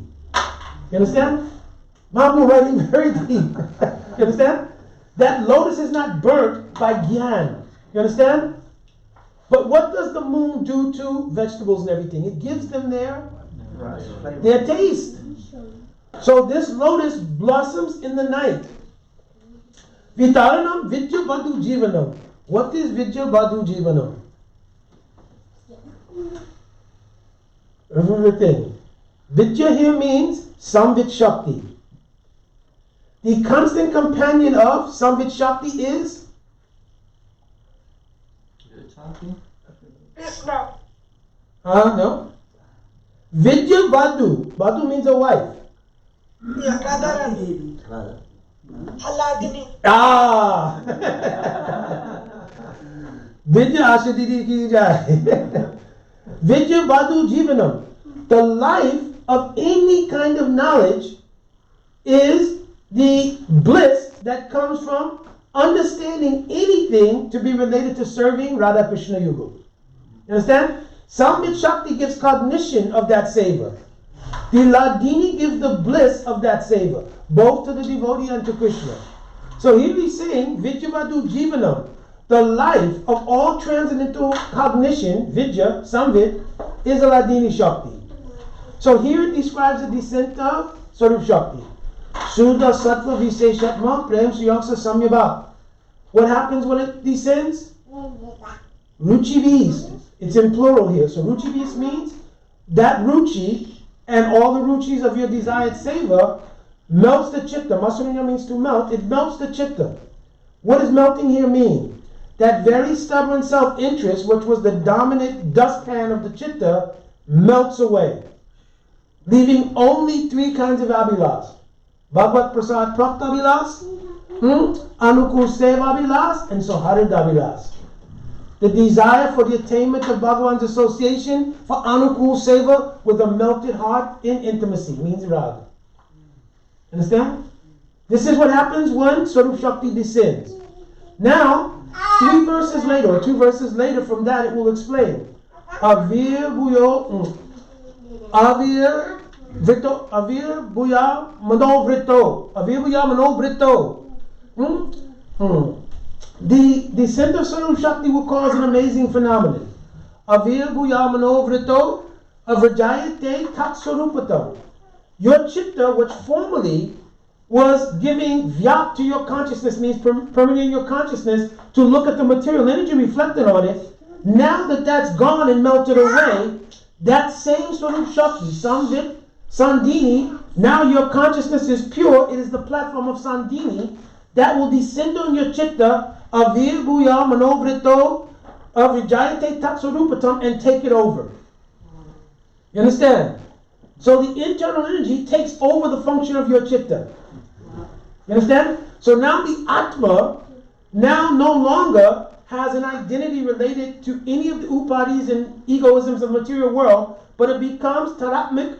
You understand? Mahaprabhu writing very deep. You understand? That lotus is not burnt by Gyan. You understand? But what does the moon do to vegetables and everything? It gives them their taste. So this lotus blossoms in the night. Vitaranam Vidya Badhu Jivanam. What is Vidya Badhu Jivanam? Remember the thing. Vidya here means Samvit Shakti. The constant companion of Samvit Shakti is? No. Vidya Badu. Badu means a wife. Ah! Vidya Asha Didi ki jai. Vidya Badu Jivanam. The life of any kind of knowledge is the bliss that comes from understanding anything to be related to serving Radha Krishna Yuga. You understand? Samvit Shakti gives cognition of that savor. The Ladini gives the bliss of that savor, both to the devotee and to Krishna. So here he's saying, Vidyavadu Jivanam, the life of all transcendental cognition, Vidya, Samvit, is a Ladini Shakti. So here it describes the descent of Swarup Shakti. Shuddha Sattva Viseshatma Prem Suyaksa Samyabha. What happens when it descends? Ruchi Vis. It's in plural here. So Ruchi Vis means that Ruchi and all the Ruchis of your desired seva melts the chitta. Masurinya means to melt. It melts the chitta. What does melting here mean? That very stubborn self-interest, which was the dominant dustpan of the chitta, melts away, leaving only three kinds of abhilas. Bhagavad Prasad Prapta Abhilas, Anukul Seva Abhilas, and Soharid Abhilas. The desire for the attainment of Bhagavan's association, for Anukul Seva with a melted heart in intimacy, means Raga. Understand? This is what happens when Swarup Shakti descends. Now, 3 verses later, or 2 verses later from that, it will explain. Avir Buyo, Avir Vrito, Avir Buya Manovrito. Avir Buya Manovrito. The descent of Swarup Shakti will cause an amazing phenomenon. Avir Buya Manovrito, Avrajayate Tat Swarupatam. Your chitta, which formerly was giving vyap to your consciousness, means permeating your consciousness to look at the material energy reflected on it. Now that that's gone and melted away, that same Swarup Shakti, Samvit, Sandini, now your consciousness is pure. It is the platform of Sandini that will descend on your chitta, Avir Bhuya Manovrito, Avrijayate Tatsarupatam, and take it over. You understand? So the internal energy takes over the function of your chitta. You understand? So now the Atma now no longer has an identity related to any of the upadis and egoisms of the material world, but it becomes taratmik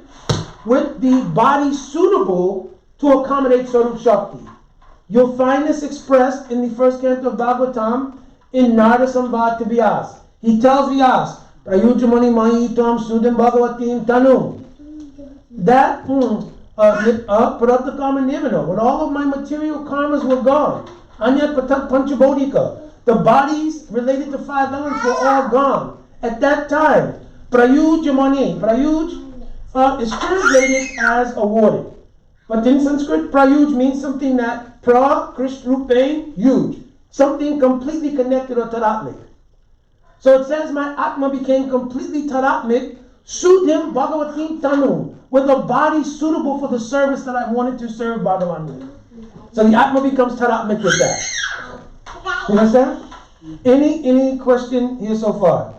with the body suitable to accommodate Swarup Shakti. You'll find this expressed in the first canto of Bhagavatam in Narada Samvad to Vyas. He tells Vyas, Prayujamani Mahi Tam Sudam Bhagavatim Tanum. That Prarabdha Karma Nivana, when all of my material karmas were gone, Anyat Patak Panchabodhika, the bodies related to 5 elements were all gone. At that time, Prayujamani, Prayuj is translated as awarded. But in Sanskrit, Prayuj means something that Krish Rupain, Yuj, something completely connected or taratmik. So it says my Atma became completely taratmik, Sudhim Bhagavatim Tanu, with a body suitable for the service that I wanted to serve Bhagavan with. So the Atma becomes taratmik with that. You understand? Any question here so far?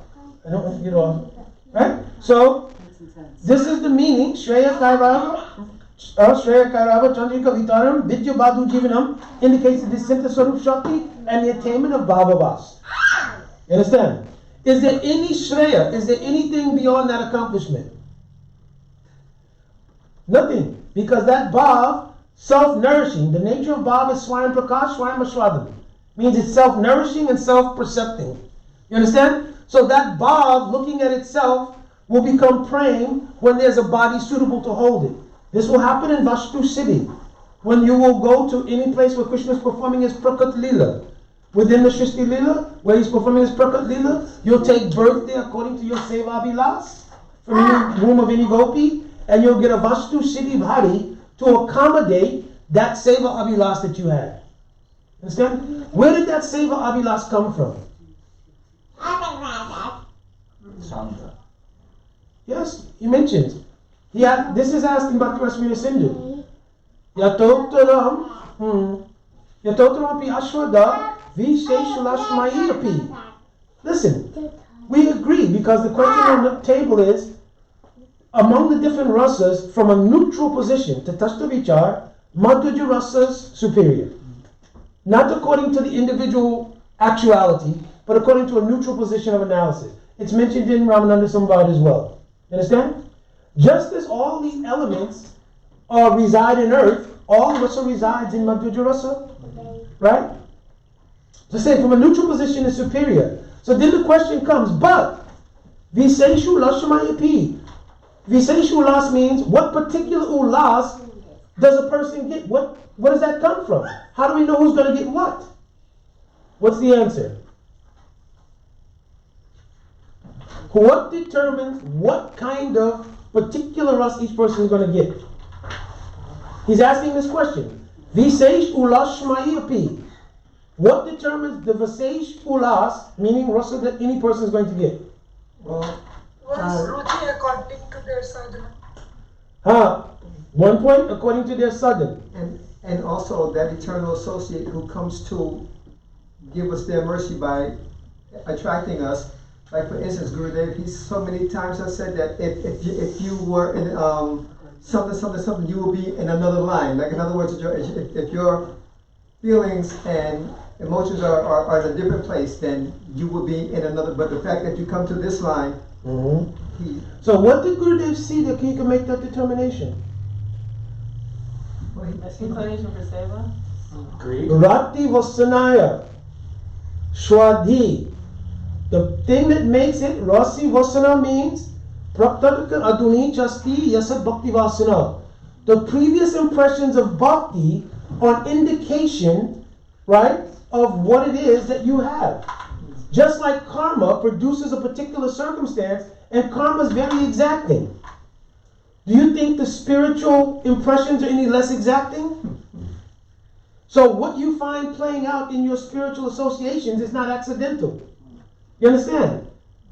I don't want to get off. Right? So, this is the meaning. Shreya Kairava, Chandrika Vitaram, Vidya Badu Jivanam indicates the descent of Swarup Shakti and the attainment of Bhavavas. You understand? Is there any Shreya? Is there anything beyond that accomplishment? Nothing. Because that Bhav, self-nourishing, the nature of Bhav is Swayam Prakash, Swayam Ashwadam. Means it's self-nourishing and self-percepting. You understand? So that Bhav, looking at itself, will become praying when there's a body suitable to hold it. This will happen in Vastu city. When you will go to any place where Krishna is performing his Prakat Lila. Within the Shristi Lila, where he's performing his Prakat Lila, you'll take birth there according to your Seva Vilas from the womb of any gopi, and you'll get a Vastu city bhari to accommodate that Seva Abhilas that you had. Understand? Where did that Seva Abhilas come from? Sandra. Yes, he mentions. This is asked in Bhakti Rasmina Sindhu. Yatoktaram Yatotrapi Ashwada Visheshulashmayapi. Listen, we agree because the question on the table is among the different rasas from a neutral position, Tatashta Vichar, Madhurya rasas superior. Not according to the individual actuality, but according to a neutral position of analysis. It's mentioned in Ramananda Samvad as well. You understand? Just as all the elements reside in earth, all rasa resides in Madhurya rasa. Right? So say from a neutral position is superior. So then the question comes, but Viseshu Lashmayapi. Viseshu Ulas means what particular ulas does a person get? What does that come from? How do we know who's going to get what? What's the answer? What determines what kind of particular ras each person is going to get? He's asking this question. Visesh ulas shmayapi. What determines the Visesh ulas, meaning rasa that any person is going to get? Well, ruchi according to their sadhana. One point, according to their sadhana. And also that eternal associate who comes to give us their mercy by attracting us. Like for instance, Gurudev, he so many times has said that if you were in something, you will be in another line. Like in other words, if your feelings and emotions are in a different place, then you will be in another. But the fact that you come to this line, so what did Gurudev see that he can make that determination? Inclination for seva. Greed. Rati Vasanaya. Shwadhi. The thing that makes it Rasi Vasana means Praktadaka Aduni Chasti Yasad Bhakti Vasana. The previous impressions of bhakti are an indication, right, of what it is that you have. Just like karma produces a particular circumstance, and karma is very exacting. Do you think the spiritual impressions are any less exacting? So what you find playing out in your spiritual associations is not accidental. You understand?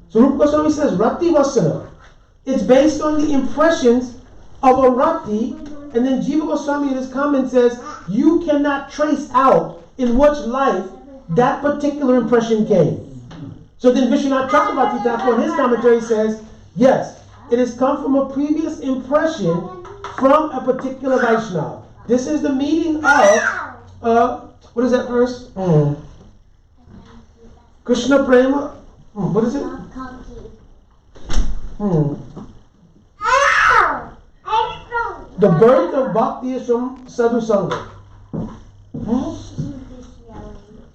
So Rupa Goswami says, Rati Vasana. It's based on the impressions of a Rati, and then Jiva Goswami in his comment says, you cannot trace out in which life that particular impression came. So then Vishwanath Chakravarti Thakur in his commentary says, yes, it has come from a previous impression from a particular Vaishnava. This is the meaning of, what is that verse? Krishna Prema, what is it? The birth of bhakti is from sadhu sangha.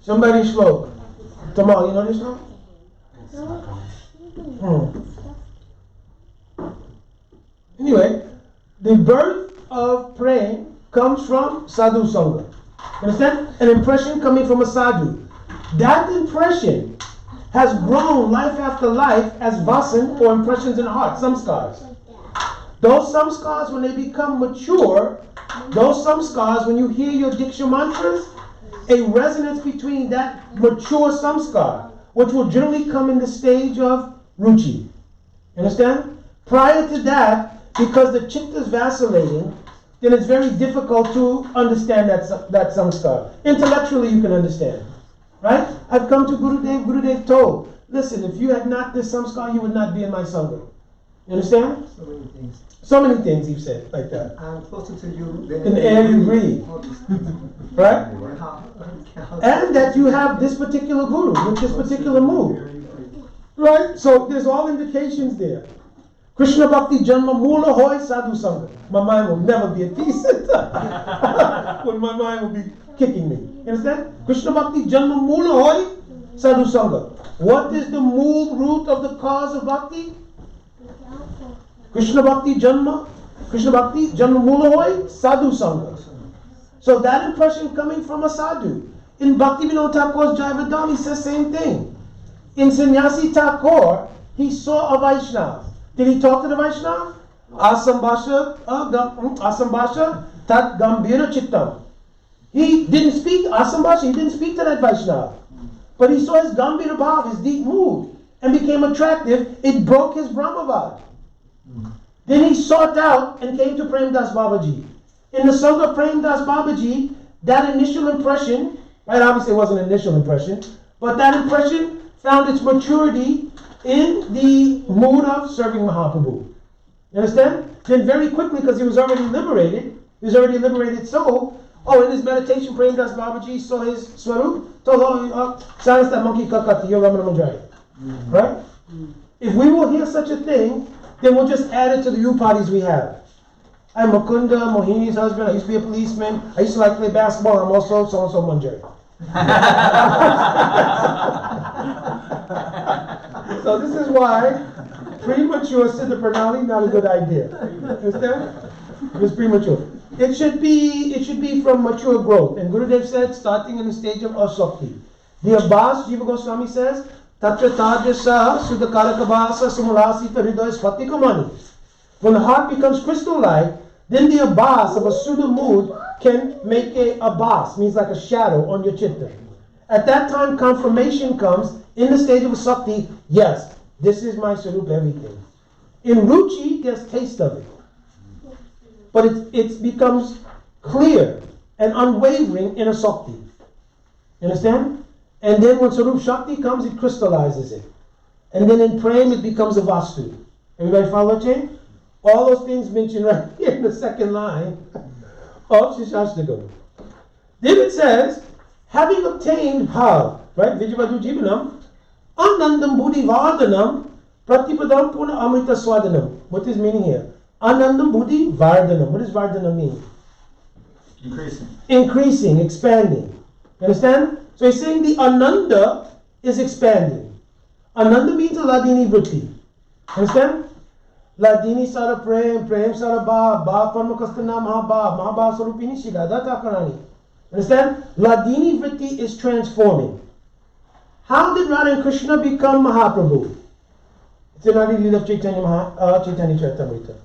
Somebody slow. Tamal, you know this one? Anyway, the birth of praying comes from sadhu sangha. Understand? An impression coming from a sadhu. That impression has grown life after life as vasan or impressions in the heart, samskars. Those samskars, when they become mature, those samskars, when you hear your Diksha mantras, a resonance between that mature samskar, which will generally come in the stage of ruchi. Understand? Prior to that, because the chitta is vacillating, then it's very difficult to understand that samskar. Intellectually, you can understand. Right? I've come to Gurudev. Gurudev told, listen, if you had not this samskar, you would not be in my sangha. You understand? so many things. So many things he said like that. I'm closer to you than In the air you breathe. Right? And that you have this particular guru with this particular mood. Right? So there's all indications there. Krishna Bhakti Janma Mula Hoy Sadhu Sangha. My mind will never be at peace when my mind will be kicking me. You understand? Krishna Bhakti Janma Mula Hoy Sadhu Sangha. What is the mool root of the cause of bhakti? Krishna Bhakti Janma Mula Hoy Sadhu Sangha. So that impression coming from a sadhu. In Bhaktivinoda Thakur's Jayavardhani, he says same thing. In Sannyasi Thakur, he saw a Vaishnava. Did he talk to the Vaishnava? Asambhasha tat gambhira chittam. He didn't speak Asambhasha, he didn't speak to that Vaishnava. But he saw his gambhira bhav, his deep mood, and became attractive. It broke his Brahmavad. Then he sought out and came to Prem Das Babaji. In the Sangha of Prem Das Babaji, that initial impression, right? Obviously it wasn't an initial impression, but that impression found its maturity in the mood of serving Mahaprabhu. You understand? Then very quickly, because he was already liberated, soul. Oh, in his meditation, Premdas Babaji saw his Swarup, told silence that monkey kakati, you're Ramana Manjari. Right? If we will hear such a thing, then we'll just add it to the U-parties we have. I'm Mukunda, Mohini's husband, I used to be a policeman, I used to like to play basketball, I'm also so-and-so Manjari. So this is why premature Siddha Pranali not a good idea. Understand? It was premature. It should be from mature growth. And Gurudev said, starting in the stage of asakti. The Abbas, Jiva Goswami says, Tatra Tajasa Sudhakarakabasa Sumulasita Hridoya Svatikamani. When the heart becomes crystal-like, then the Abbas of a Suddha mood can make a Abbas, means like a shadow on your chitta. At that time, confirmation comes in the stage of asakti, yes, this is my Sarup everything. In Ruchi, there's taste of it. But it becomes clear and unwavering in asakti. You understand? And then when Sarup Shakti comes, it crystallizes it. And then in Prem, it becomes a Vastu. Everybody follow what chain? All those things mentioned right here in the second line of Siksastakam. Then it says, having obtained Bhav, right? Vijayavadu Jivanam, Anandam Buddhi Vardhanam, Pratipadam Puna Amrita Swadanam. What is meaning here? Anandam Buddhi Vardhanam. What does Vardhanam mean? Increasing, expanding. You understand? So he's saying the Ananda is expanding. Ananda means a Ladini Vritti. Understand? Ladini Sara Prem, Prem Sara Ba, Ba Parmakastana Mahaba, Mahaba Sarupini Shida, Data Karani. Understand? Ladini Vritti is transforming. How did Radha and Krishna become Mahaprabhu? It's in Adi Lila of Chaitanya Charitamrita.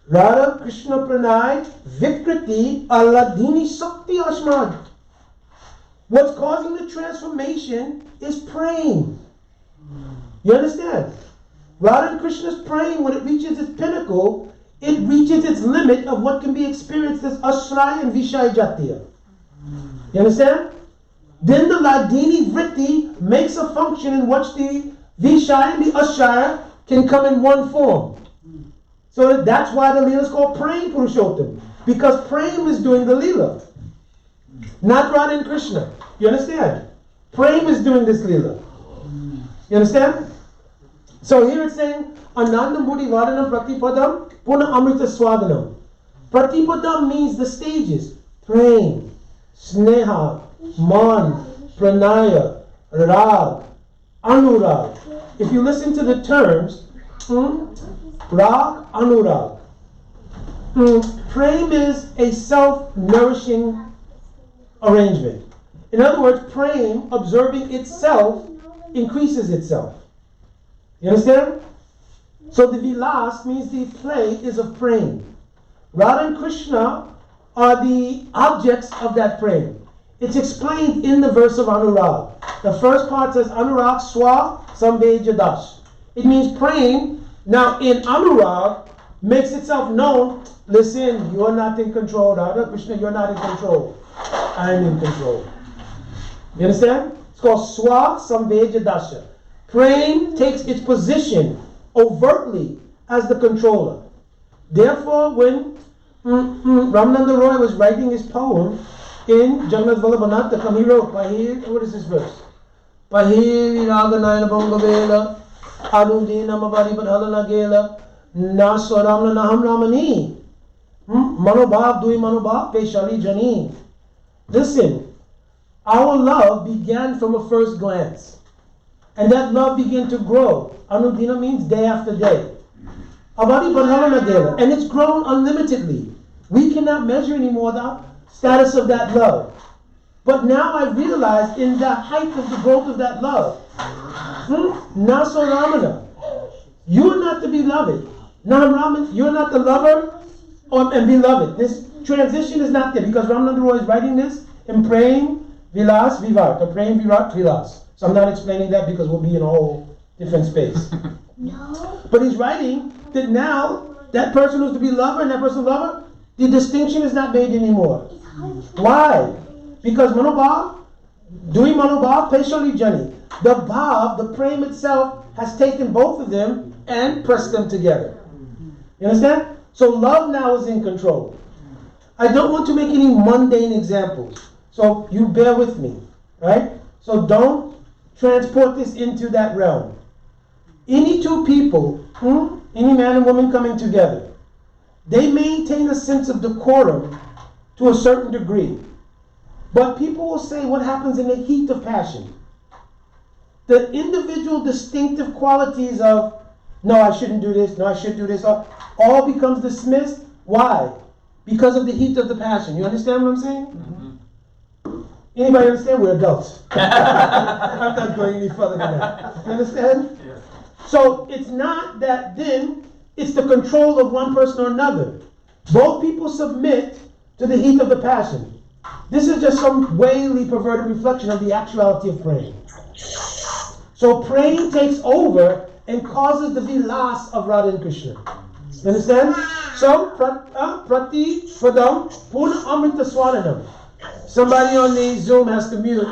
Radha Krishna Pranay Vikriti Aladini Sakti Ashmad. What's causing the transformation is praying. You understand? Radha and Krishna's praying, when it reaches its pinnacle, it reaches its limit of what can be experienced as Ashray and Vishaya Jatiya. You understand? Then the Ladini Vritti makes a function in which the Vishaya and the Ashaya can come in one form. So that's why the Leela is called Prem Purushottam. Because Prem is doing the Leela. Not Radha and Krishna. You understand? Prem is doing this Leela. You understand? So here it's saying, Anandam Buddhi Vardhanam Pratipadam Puna Amrita Swadanam. Pratipadam means the stages. Prem, Sneha, Man, Pranaya, Rag, Anurag. If you listen to the terms, Rag, Anurag. Prem is a self-nourishing arrangement. In other words, Prem, observing itself, increases itself. You understand? So the Vilas means the play is of Prem. Radha and Krishna are the objects of that Prem. It's explained in the verse of Anurag. The first part says Anurag Swa Samvejadash. It means Prem, now in Anurag, makes itself known. Listen, you are not in control. Radha Krishna, you're not in control. I am in control. You understand? It's called Swa Samvejadasha. Prem takes its position overtly as the controller. Therefore, when Ramananda Roy was writing his poem in Jagannath Vallabhanattakam, he wrote, what is this verse? Pahir Raganayana Bangavela, Arudina Mavari Badhalana Gela, Naso Ramana Naham Ramani, Manobhav Dui Manobhav Peshali Jani. Listen, our love began from a first glance. And that love began to grow. Anudina means day after day. Avadi Badhalana Gela. And it's grown unlimitedly. We cannot measure anymore the status of that love. But now I realize in the height of the growth of that love, Naso Ramana, you are not the beloved. Naham Raman, you are not the lover and beloved. This transition is not there because Ramananda Roy is writing this in Prem Vilas Vivat, or Prem Virat Vilas. So I'm not explaining that because we'll be in a whole different space. No. But he's writing that now that person who's to be lover and that person lover, the distinction is not made anymore. Why? Because Manobhav, Dui Manobhav, Peshali Jani. The Bhav, the prem itself, has taken both of them and pressed them together. You understand? So love now is in control. I don't want to make any mundane examples. So you bear with me. Right? So don't transport this into that realm. Any two people, any man and woman coming together, they maintain a sense of decorum to a certain degree. But people will say what happens in the heat of passion. The individual distinctive qualities of, no, I shouldn't do this, no, I should do this, all becomes dismissed. Why? Because of the heat of the passion. You understand what I'm saying? Mm-hmm. Anybody understand? We're adults. I'm not going any further than that. You understand? Yeah. So it's not that then it's the control of one person or another. Both people submit to the heat of the passion. This is just some wayly perverted reflection of the actuality of praying. So praying takes over and causes the vilas of Radha and Krishna. You understand? So, prati padam pun amrita swalanam. Somebody on the Zoom has to mute.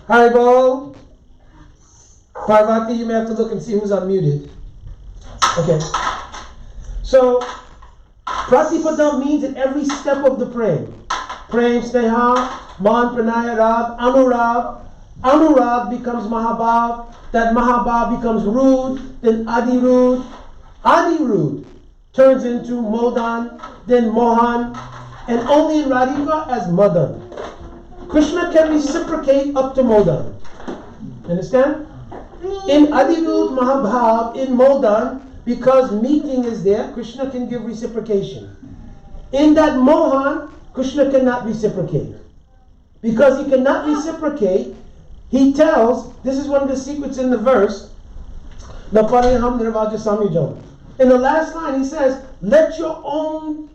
Haribol. Parvati, you may have to look and see who's unmuted. Okay. So, pratipadam means at every step of the praying. Prem, sneha, man, pranaya, rag, anurag. Anurag becomes mahabhav. That mahabhav becomes rude. Then adirud. Adirud turns into modan. Then mohan. And only in Radhika as madan. Krishna can reciprocate up to modan. Understand? In adirud mahabhav, in modan, because meeting is there, Krishna can give reciprocation. In that mohan, Krishna cannot reciprocate. Because he cannot reciprocate, he tells, this is one of the secrets in the verse, in the last line he says, let your own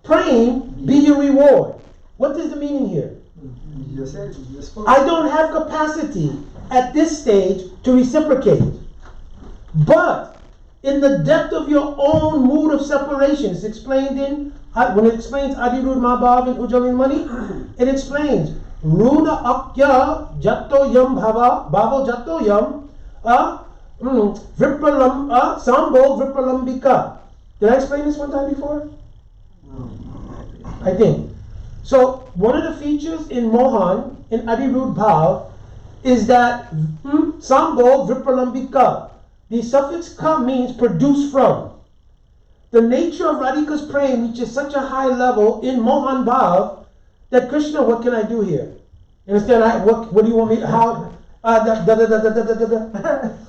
praying be your reward. What is the meaning here? I don't have capacity at this stage to reciprocate. But in the depth of your own mood of separation, it's explained in, when it explains Adirud Mahabhav and Ujjalin Mani, it explains Runa Akya Jatto Yam Bhava Bhavo Jatto Yam Vipralam Sambo Vipralambika. Did I explain this one time before? I think. So one of the features in Mohan, in Adirud Bhav, is that Sambo Vipralambika. The suffix ka means produce from. The nature of Radhika's praying reaches such a high level in Mohan Bhav that Krishna, what can I do here? You understand? What do you want me? How? You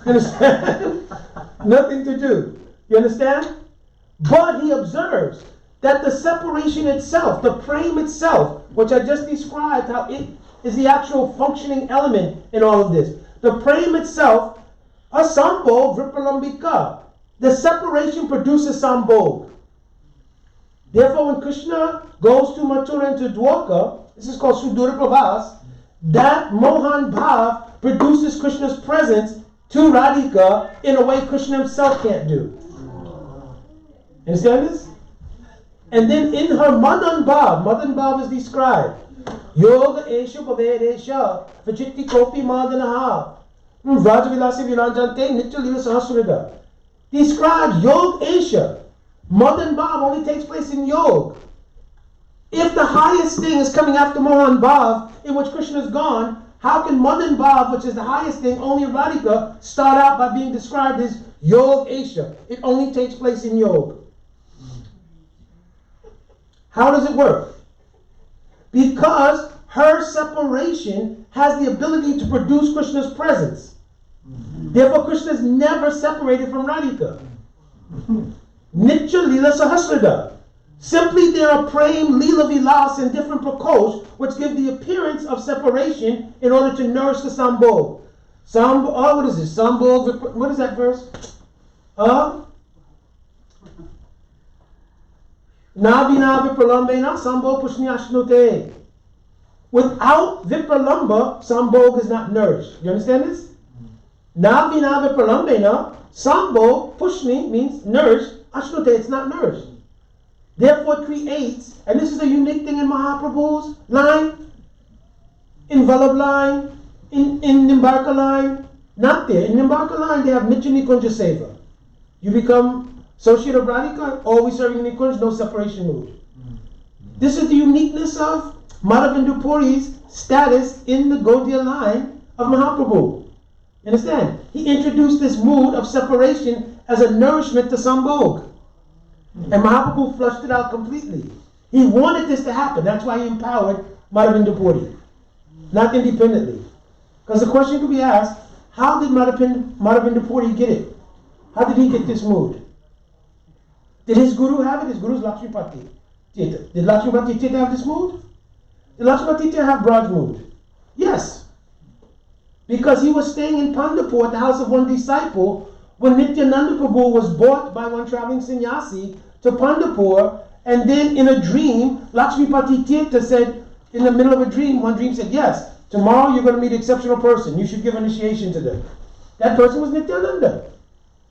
understand? Nothing to do. You understand? But he observes that the separation itself, the praying itself, which I just described, how it is the actual functioning element in all of this. The praying itself, a sambhog vipralambika. The separation produces sambhog. Therefore, when Krishna goes to Mathura and to Dwarka, this is called Sudura Pravas, that Mohan Bhav produces Krishna's presence to Radhika in a way Krishna himself can't do. Understand this? And then in her Madan Bhav is described. Yoga Esha Bhavedesha Vachitti Kopi Madanaha Vrajavilasi Viranjante Nitya Lila Sahasrida. Describes Yog Esha. Madan Bhav only takes place in Yog. If the highest thing is coming after Mohan Bhav, in which Krishna is gone, how can Madan Bhav, which is the highest thing, only in Radhika, start out by being described as Yog Esha? It only takes place in Yog. How does it work? Because her separation has the ability to produce Krishna's presence. Therefore, Krishna is never separated from Radhika. Nitya Lila Sahasrada. Simply there are praying Lila Vilas in different prakosh which give the appearance of separation in order to nourish the Sambhog. What is this? Sambhog, what is that verse? Nabina Vipralambena Sambhog Pushni Ashnute. Without Vipralamba, Sambhog is not nourished. You understand this? Nabina Vipralambena Sambhog Pushni means nourished. Ashnute, it's not nourished. Therefore it creates, and this is a unique thing in Mahaprabhu's line, in Vallabh line, in Nimbarka line, not there. In Nimbarka line they have Nitya Nikunja Seva. You become associate of Radhika, always serving Nikunj, no separation mood. This is the uniqueness of Madhavendu Puri's status in the Gaudiya line of Mahaprabhu. You understand? He introduced this mood of separation as a nourishment to Sambhog. And Mahaprabhu flushed it out completely. He wanted this to happen. That's why he empowered Madhavendu Puri. Not independently. Because the question could be asked, how did Madhavendu Puri get it? How did he get this mood? Did his guru have it? His guru's Lakshmipati Tirtha. Did Lakshmipati Tirtha have this mood? Did Lakshmipati Tirtha have Braj mood? Yes. Because he was staying in Pandapur at the house of one disciple when Nityananda Prabhu was brought by one traveling sannyasi to Pandapur, and then in a dream, Lakshmipati Tirtha said, in the middle of a dream, one dream said, yes, tomorrow you're going to meet an exceptional person. You should give initiation to them. That person was Nityananda.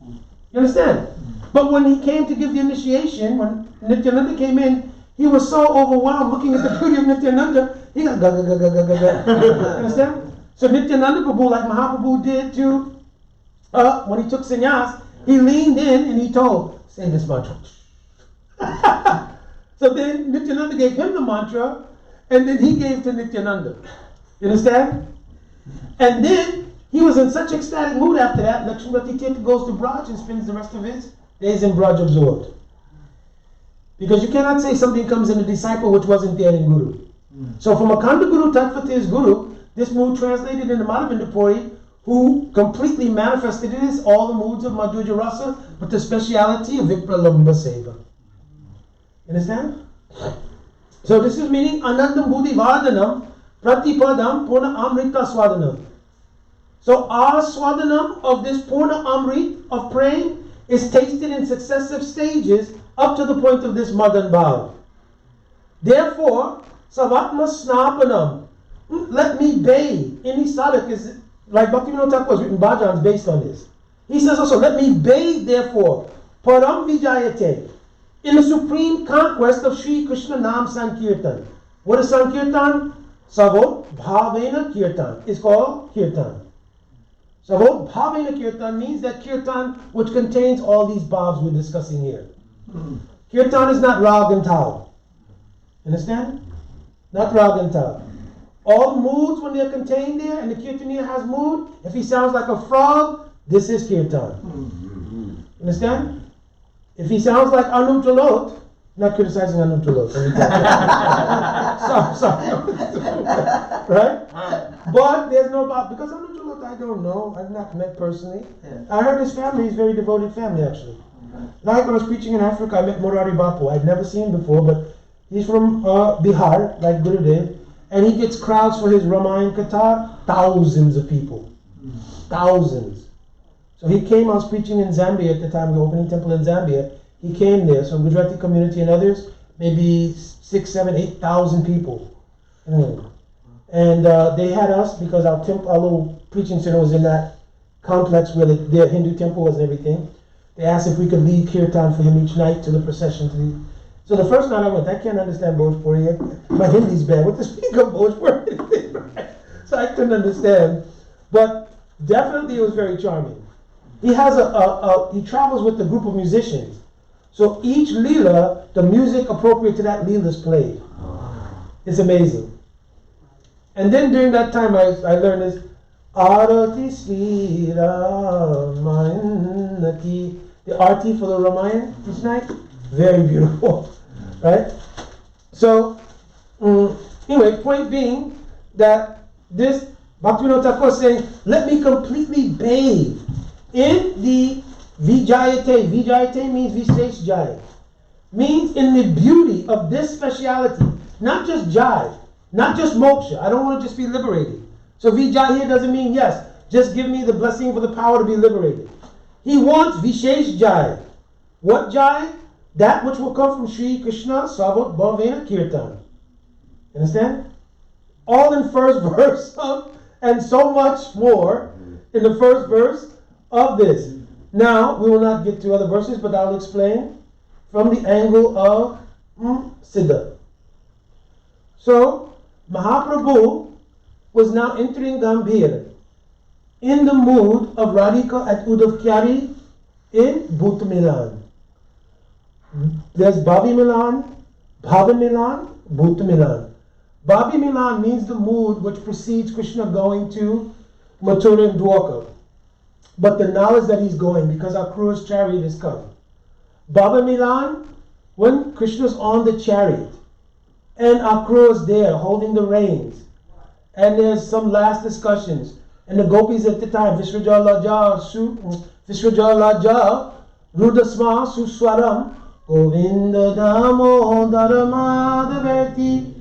You understand? But when he came to give the initiation, when Nityananda came in, he was so overwhelmed looking at the beauty of Nityananda, he got ga ga ga ga ga ga ga. You understand? So Nityananda Prabhu, like Mahaprabhu did to, when he took sannyas, he leaned in and he told, say this mantra. So then Nityananda gave him the mantra, and then he gave to Nityananda. You understand? And then he was in such ecstatic mood after that, Lakshmipati Tirtha goes to Braj and spends the rest of his days in Braj absorbed. Because you cannot say something comes in a disciple which wasn't there in Guru. So from Akhanda Guru Tattva to his Guru, this mood translated into Madhavendu Puri, who completely manifested in this all the moods of Madhurya Rasa, but the speciality of Vipralambha Seva. Understand? So this is meaning Anandam Buddhi Vardhanam Pratipadam Purna Amrita Swadanam. So our Swadanam of this Purna Amrit of praying is tasted in successive stages up to the point of this Madan Bhav. Therefore, Savatma Snapanam, let me bathe. Any sadhak is, like Bhaktivinoda Thakur was written, bhajans based on this. He says also, let me bathe therefore, Param Vijayate, in the supreme conquest of Sri Krishna Nam Sankirtan. What is Sankirtan? Savot Bhavena Kirtan. It's called Kirtan. Savot Bhavena Kirtan means that Kirtan which contains all these bhavs we're discussing here. Kirtan is not rag and tal. Understand? Not rag and tal. All moods when they're contained there, and the Kirtaniya has mood, if he sounds like a frog, this is Kirtan. Understand? If he sounds like Anum Jalot, not criticizing Anum Jalot. sorry. Right? But there's no about, because Anum Jalot I don't know, I've not met personally. I heard his family is a very devoted family actually. Like when I was preaching in Africa, I met Murari Bapu. I'd never seen him before, but he's from Bihar, like Gurudev, and he gets crowds for his Ramayan Katha, thousands of people. Thousands. So he came, I was preaching in Zambia at the time, the opening temple in Zambia. He came there, so Gujarati community and others, maybe 6, 7, 8,000 people. And they had us, because our little preaching center was in that complex where their Hindu temple was and everything. They asked if we could lead kirtan for him each night to the procession. So the first night I went, I can't understand Bhojpuri yet. My Hindi's bad. What to speak of Bhojpuri? So I couldn't understand. But definitely it was very charming. He has he travels with a group of musicians. So each leela, the music appropriate to that leela is played. It's amazing. And then during that time I learned this Arati Sri Ramayana, the arti for the Ramayana each night. Very beautiful. Right? So, anyway, point being that this Bhaktivinoda Thakur is saying, let me completely bathe in the Vijayate. Vijayate means Visesh Jaya. Means in the beauty of this speciality. Not just Jai, not just moksha. I don't want to just be liberated. So Vijay here doesn't mean, yes, just give me the blessing for the power to be liberated. He wants Vishesh Jai. What Jai? That which will come from Sri Krishna Savot Bhavena Kirtan. Understand? All in first verse of, and so much more in the first verse of this. Now, we will not get to other verses, but I'll explain from the angle of Siddha. So, Mahaprabhu was now entering Gambhir in the mood of Radhika at Uddhav Kyari in Bhut Milan. There's Bhavi Milan, Bhava Milan, Bhut Milan. Bhavi Milan means the mood which precedes Krishna going to Mathura and Dwarka. But the knowledge that he's going, because Akrua's chariot has come. Bhava Milan, when Krishna's on the chariot, and Akrua's there holding the reins, and there's some last discussions, and the gopis at the time, Visrajalaja, Rudasma, Suswaram, Govinda Damodara Madhaveti.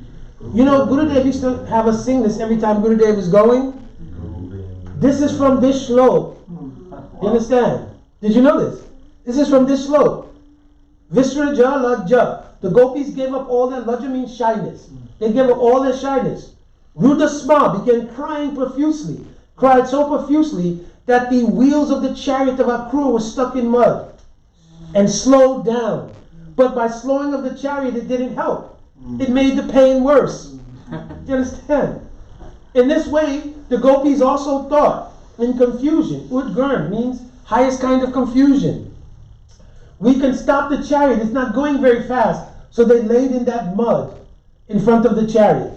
You know, Gurudev used to have us sing this every time Gurudev is going. This is from this shlok. You understand? Did you know this? This is from this shlok. Visraja Lajja. The gopis gave up all their, Lajja means shyness. They gave up all their shyness. Rudasma began crying profusely. Cried so profusely that the wheels of the chariot of Akrura were stuck in mud and slowed down. But by slowing of the chariot, it didn't help. It made the pain worse. Do you understand? In this way, the gopis also thought in confusion. Udgurn means highest kind of confusion. We can stop the chariot. It's not going very fast. So they laid in that mud in front of the chariot.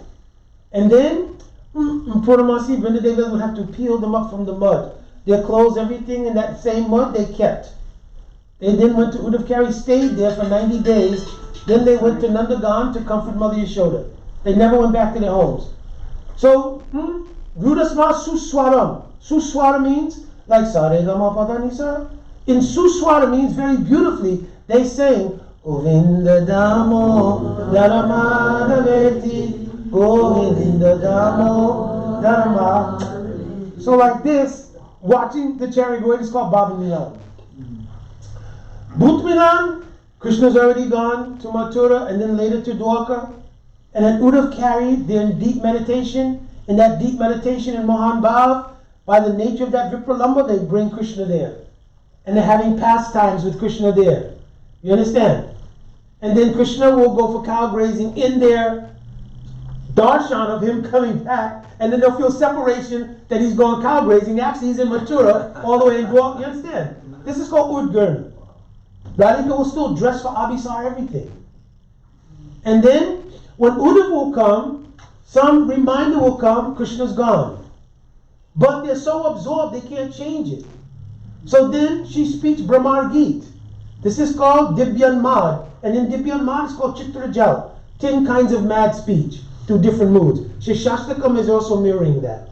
And then Purnamasi Vrindadevi would have to peel them up from the mud. Their clothes, everything in that same mud they kept. They then went to Uddhav Kyari, stayed there for 90 days. Then they went to Nandagan to comfort Mother Yashoda. They never went back to their homes. So, Rudasma Suswaram. Suswara means like Saregama Padanisa. In Suswara means very beautifully, they sang Govinda Damo Dharamadaveti Govinda Damo Dharma. So like this, watching the chariot go, is called Bhavi Milan. Bhut Milan, Krishna's already gone to Mathura and then later to Dwarka. And at Uddhav Kyari, they're in deep meditation. In that deep meditation in Mohan Bhav, by the nature of that Vipralamba, they bring Krishna there. And they're having pastimes with Krishna there. You understand? And then Krishna will go for cow grazing in their darshan of him coming back. And then they'll feel separation that he's going cow grazing. Actually, he's in Mathura all the way in Dwarka. You understand? This is called Udgurn. Radhika will still dress for Abhisar, everything. And then, when Uddhav will come, some reminder will come, Krishna's gone. But they're so absorbed, they can't change it. So then, she speaks Brahmar Geet. This is called Dibyan Mad. And in Dibyan Mad, it's called Chitrajal. 10 kinds of mad speech through different moods. Siksastakam is also mirroring that.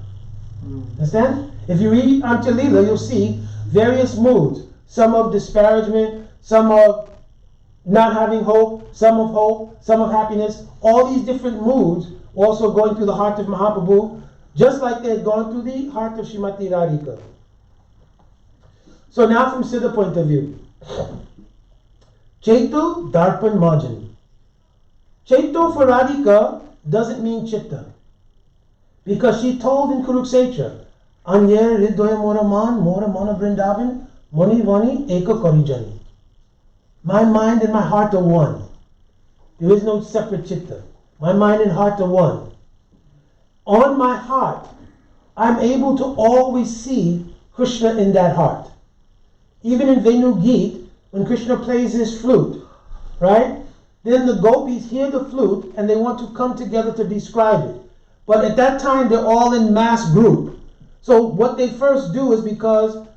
Understand? If you read Antalila, you'll see various moods. Some of disparagement, some of not having hope, some of happiness. All these different moods also going through the heart of Mahaprabhu, just like they had gone through the heart of Srimati Radhika. So now from Siddha point of view. Chaito Darpan Majan. Chaito for Radhika doesn't mean Chitta. Because she told in Kurukshetra, Anye Hridoya Moraman, Mora Mana Vrindavan, Moni Vani Eka Korijani. My mind and my heart are one. There is no separate chitta. My mind and heart are one. On my heart, I'm able to always see Krishna in that heart. Even in Venu Geet, when Krishna plays his flute, right? Then the gopis hear the flute and they want to come together to describe it. But at that time, they're all in mass group. So what they first do is, because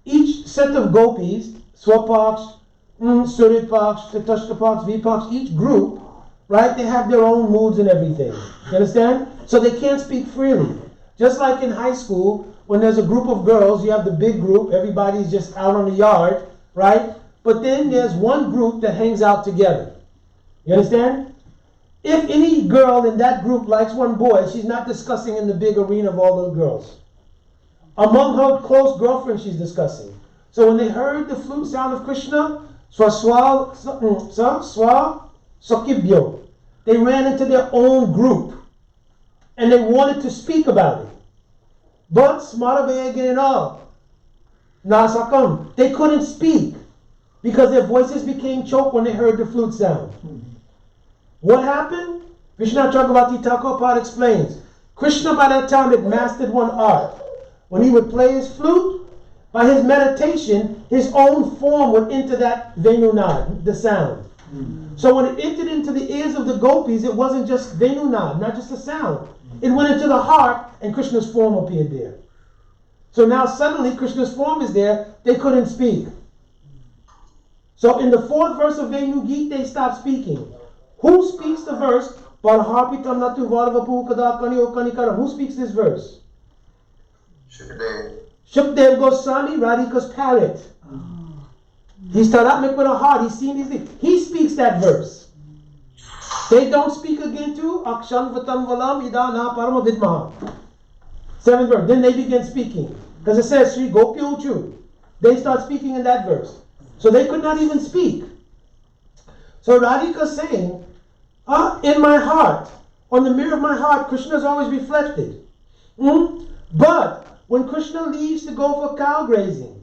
each set of gopis, Swapaks, Suritpaks, Chatushtapaks, Vipaks, each group, right, they have their own moods and everything. You understand? So they can't speak freely. Just like in high school, when there's a group of girls, you have the big group, everybody's just out on the yard, right? But then there's one group that hangs out together. You understand? If any girl in that group likes one boy, she's not discussing in the big arena of all the girls. Among her close girlfriends, she's discussing. So when they heard the flute sound of Krishna, Sakibyo, they ran into their own group and they wanted to speak about it. But Smaravaya Girinal, Nasakam. They couldn't speak because their voices became choked when they heard the flute sound. What happened? Vishnu Chakravarti Thakur explains. Krishna by that time had mastered one art. When he would play his flute, by his meditation, his own form would enter that Venunad, the sound. So when it entered into the ears of the gopis, it wasn't just Venunad, not just a sound. It went into the heart and Krishna's form appeared there. So now suddenly Krishna's form is there, they couldn't speak. So in the fourth verse of Venu Geet, they stopped speaking. Who speaks the verse? Who speaks this verse? Shukdev Goswami, Radhika's parrot. He's taratmik with a heart. He's seen these things. He speaks that verse. They don't speak again to Akshan Vatam Valam Idana Parama Vidmaha. Seventh verse. Then they begin speaking. Because it says Sri Gopi Uchu. They start speaking in that verse. So they could not even speak. So Radhika's saying, in my heart, on the mirror of my heart, Krishna is always reflected. But when Krishna leaves to go for cow grazing,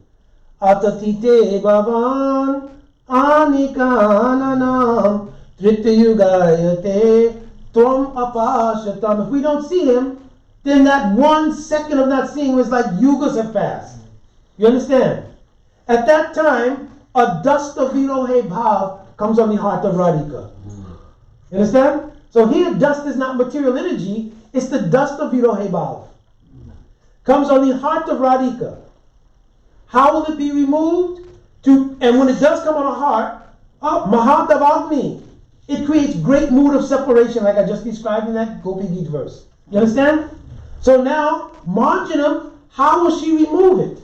Atatite Bhavan Anikananam Tritayugayate Tvam Apashatam. If we don't see him, then that 1 second of not seeing was like yugas have passed. You understand? At that time, a dust of Virohe Bhav comes on the heart of Radhika. You understand? So here, dust is not material energy, it's the dust of Virohe Bhav. Comes on the heart of Radhika. How will it be removed? And when it does come on a heart, Mahadavagni, it creates great mood of separation, like I just described in that Gopi Geet verse. You understand? So now, Marjanam, how will she remove it?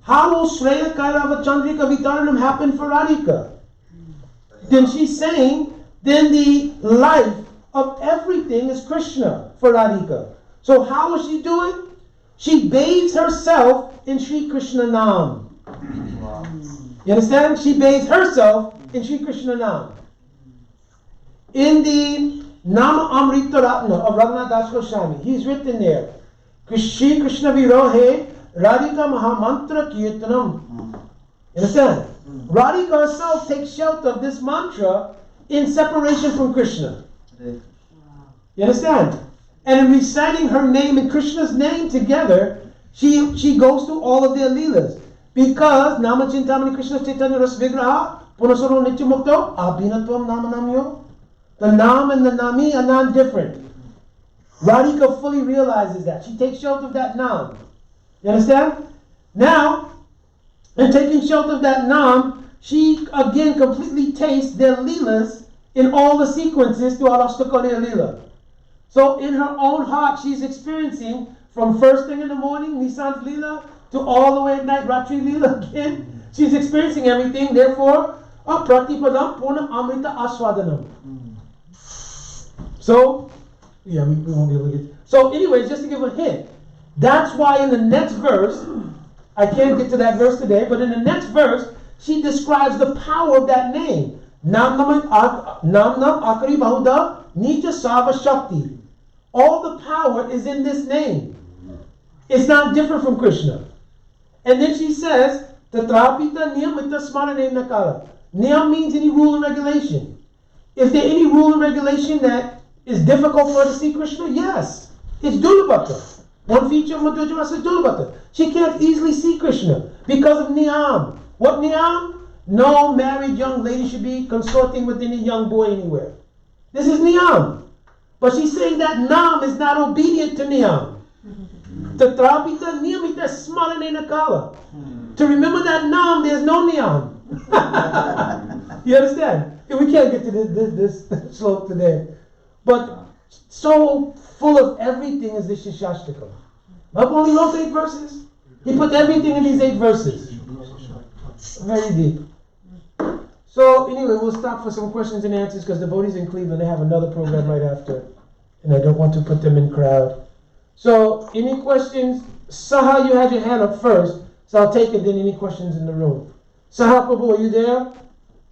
How will Shreya Kairava Chandrika Vitaranam happen for Radhika? Then she's saying, then the life of everything is Krishna for Radhika. So how will she do it? She bathes herself in Sri Krishna Nam. You understand? She bathes herself in Sri Krishna Nam. In the Nama Amrita Ratna of Raghunath Das Goswami, he's written there, Shri Krishna Virohe Radhika Mahamantra Kirtanam. You understand? Radhika herself takes shelter of this mantra in separation from Krishna. You understand? And in reciting her name and Krishna's name together, she goes through all of their leelas. Because Nama Chintamani Krishna Chaitanya Ras Vigraha Punasaro Nityamukto Abhinatvam Nama Namyo. The Nam and the Nami are non-different. Radhika fully realizes that. She takes shelter of that Nam. You understand? Now, in taking shelter of that Nam, she again completely tastes their leelas in all the sequences throughout Ashtakaliya Leela. So in her own heart, she's experiencing from first thing in the morning, Nisan's Leela, to all the way at night, Ratri Leela again. She's experiencing everything. Therefore, Pratipadam Purnam Amrita Aswadanam. So, yeah, we won't be able to get. So, anyways, just to give a hint, that's why in the next verse, I can't get to that verse today, but in the next verse, she describes the power of that name. Nam Nam Akari Bahuda Nija Sava Shakti. All the power is in this name. It's not different from Krishna. And then she says, Tatrapita Niyamita Smarane Nakala. Niyam means any rule and regulation. Is there any rule and regulation that is difficult for her to see Krishna? Yes. It's Dulabhata. One feature of Madhurya Rasa is Dulabhata. She can't easily see Krishna because of Niyam. What Niyam? No married young lady should be consorting with any young boy anywhere. This is Niyam. But she's saying that Nam is not obedient to Niyam. Tatrapita Niyamita Smarane Nakala. To remember that Nam, there's no Niyam. You understand? We can't get to this slope today. But so full of everything is the Siksastakam. Not only those 8 verses, he put everything in these 8 verses. Very deep. So anyway, we'll stop for some questions and answers because the devotees in Cleveland, they have another program right after. And I don't want to put them in crowd. So any questions? Saha, you had your hand up first. So I'll take it, then any questions in the room. Saha Prabhu, are you there?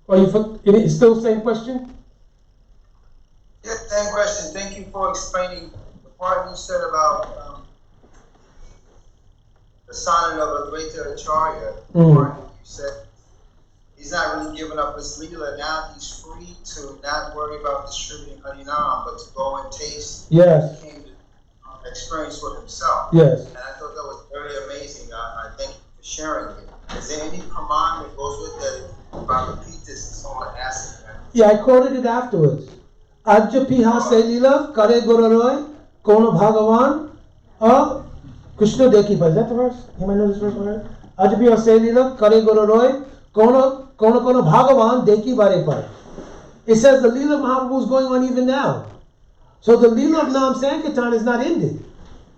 Or it's still the same question? Yes, same question. Thank you for explaining the part you said about the the signing of Advaita Acharya, you said he's not really giving up his Leela. Now he's free to not worry about distributing Harinam, but to go and taste Yes. the kingdom experience for himself. Yes. And I thought that was very amazing. I thank you for sharing it. Is there any command that goes with that? If I repeat this, someone asks me. Yeah, I quoted it afterwards. Ajja piha selila kare goroy kono bhagavan Krishna dekhi pa. Is that the verse? You might know this verse, right? Ajja piha selila kare goroy kono bhagavan dekhi bare pa. It says the Leela of Mahaprabhu is going on even now. So the Leela of Nam Sankirtan is not ended.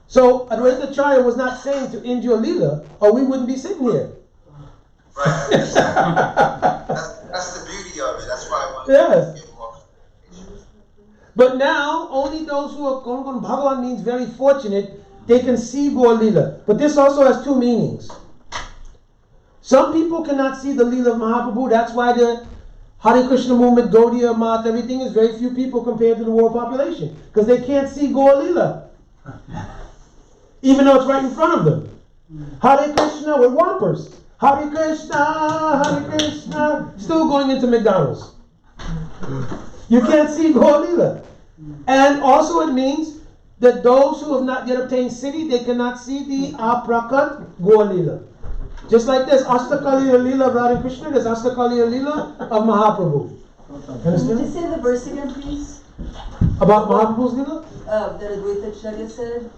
So Advaita Acharya was not saying to end your Leela, or we wouldn't be sitting here. Right. That's the beauty of it. That's why I wanted to get more. But now, only those who are Gon Bhagavan means very fortunate, they can see Gaur Leela. But this also has two meanings. Some people cannot see the Leela of Mahaprabhu. That's why the Hare Krishna movement, Gaudiya Math, everything is very few people compared to the world population. Because they can't see Gaur Leela. Even though it's right in front of them. Hare Krishna with Wampers. Hare Krishna, still going into McDonald's. You can't see Gaur Leela. And also it means that those who have not yet obtained siddhi, they cannot see the aprakat Gaur Leela. Just like this, Astakaliya Leela of Radha Krishna, there's Astakaliya Leela of Mahaprabhu. Understand? Just say the verse again, please. About Mahaprabhu's Leela? That Advaita Acharya said,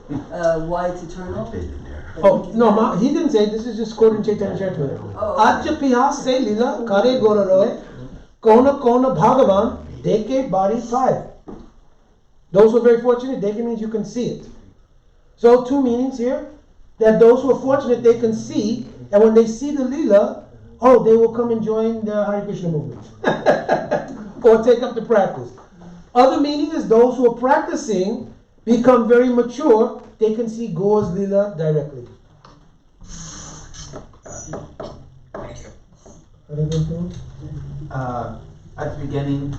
why it's eternal. Oh, no, he didn't say, this is just quoting Chaitanya Charitamrita. Ajja piha se Leela kare goroy kona bhagavan deke bari pai. Those who are very fortunate, deke means you can see it. So two meanings here, that those who are fortunate, they can see, and when they see the Leela, they will come and join the Hare Krishna movement. Or take up the practice. Other meaning is those who are practicing become very mature, they can see Gaur's Leela directly. Thank you. At the beginning,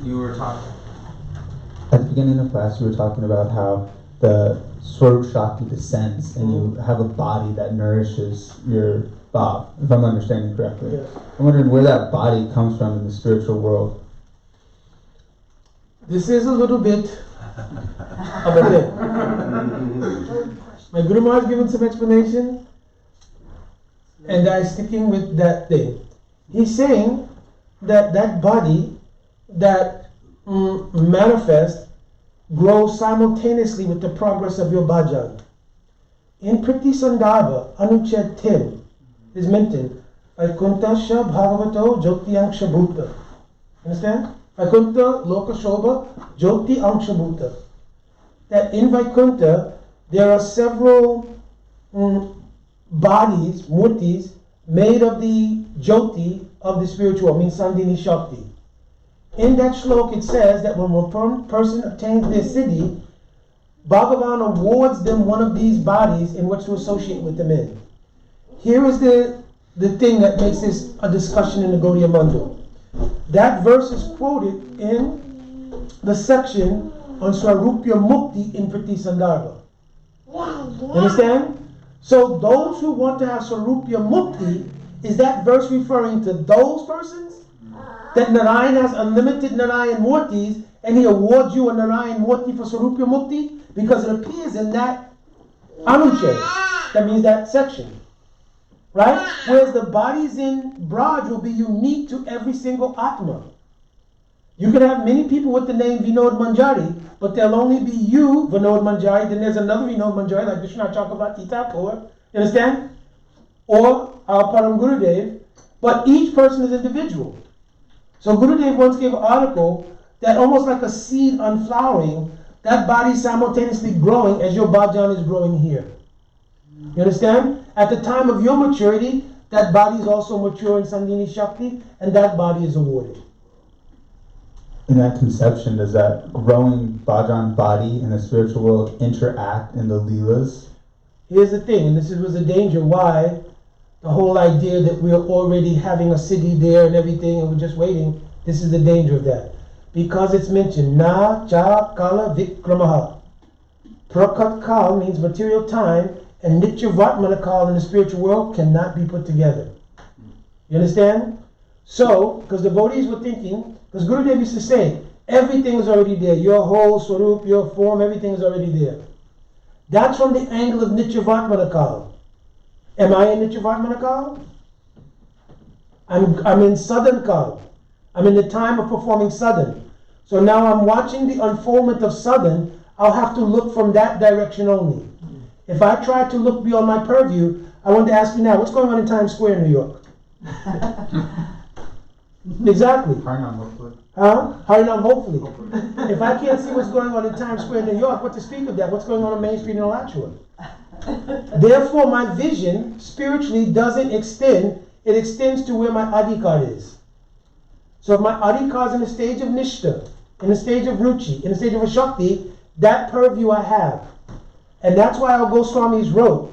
at the beginning of class, you were talking about how the Swarup Shakti descends and you have a body that nourishes your Bhav, if I'm understanding correctly. Yes. I'm wondering where that body comes from in the spiritual world. This is a little bit of a thing. My Guru Maharaj has given some explanation, and I'm sticking with that thing. He's saying that that body that manifests grows simultaneously with the progress of your bhajan. In Priti Sandarbha, Anuched 10 is mentioned, Vaikuntasya Bhagavato Jyoti Anksha Bhuta. Understand? Vaikunta Loka Shobha Jyoti Anksha Bhuta. That in Vaikunta there are several bodies, murtis, made of the Jyoti of the spiritual, means Sandhini Shakti. In that shlok it says that when one person obtains their siddhi, Bhagavan awards them one of these bodies in which to associate with them in. Here is the thing that makes this a discussion in the Gaudiya Mandal. That verse is quoted in the section on Swarupya Mukti in Priti Sandarbha. Understand? So those who want to have Swarupya Mukti, is that verse referring to those persons? That Narayan has unlimited Narayan Murtis and he awards you a Narayan Murti for Swarupya Mukti? Because it appears in that Anuched. That means that section. Right? Whereas the bodies in Braj will be unique to every single Atma. You can have many people with the name Vinod Manjari, but there'll only be you, Vinod Manjari, then there's another Vinod Manjari like Vishnu Chakravarti Thakur, you understand? Or our Param Gurudev, but each person is individual. So Gurudev once gave an article that almost like a seed unflowering, that body simultaneously growing as your bhajan is growing here. You understand? At the time of your maturity, that body is also mature in Sandhini Shakti, and that body is awarded. In that conception, does that growing bhajan body in the spiritual world interact in the Leelas? Here's the thing, and this was the danger why the whole idea that we're already having a siddhi there and everything and we're just waiting, this is the danger of that. Because it's mentioned, Na Cha Kala Vikramaha. Prakat Kal means material time, and Nityavatmanakal in the spiritual world cannot be put together. You understand? So, because devotees were thinking, because Gurudev used to say, everything is already there. Your whole swarup, your form, everything is already there. That's from the angle of Nityavatmanakal. Am I in Nityavatmanakal? I'm in Southern Kal. I'm in the time of performing Southern. So now I'm watching the unfoldment of Southern. I'll have to look from that direction only. If I try to look beyond my purview, I want to ask you now, what's going on in Times Square in New York? Exactly. Harinam, hopefully. Huh? Harinam, hopefully. If I can't see what's going on in Times Square in New York, what to speak of that? What's going on Main Street in Alachua? Therefore, my vision spiritually doesn't extend. It extends to where my adhikar is. So if my adhikar is in the stage of nishta, in the stage of ruchi, in the stage of a shakti, that purview I have. And that's why our Goswamis wrote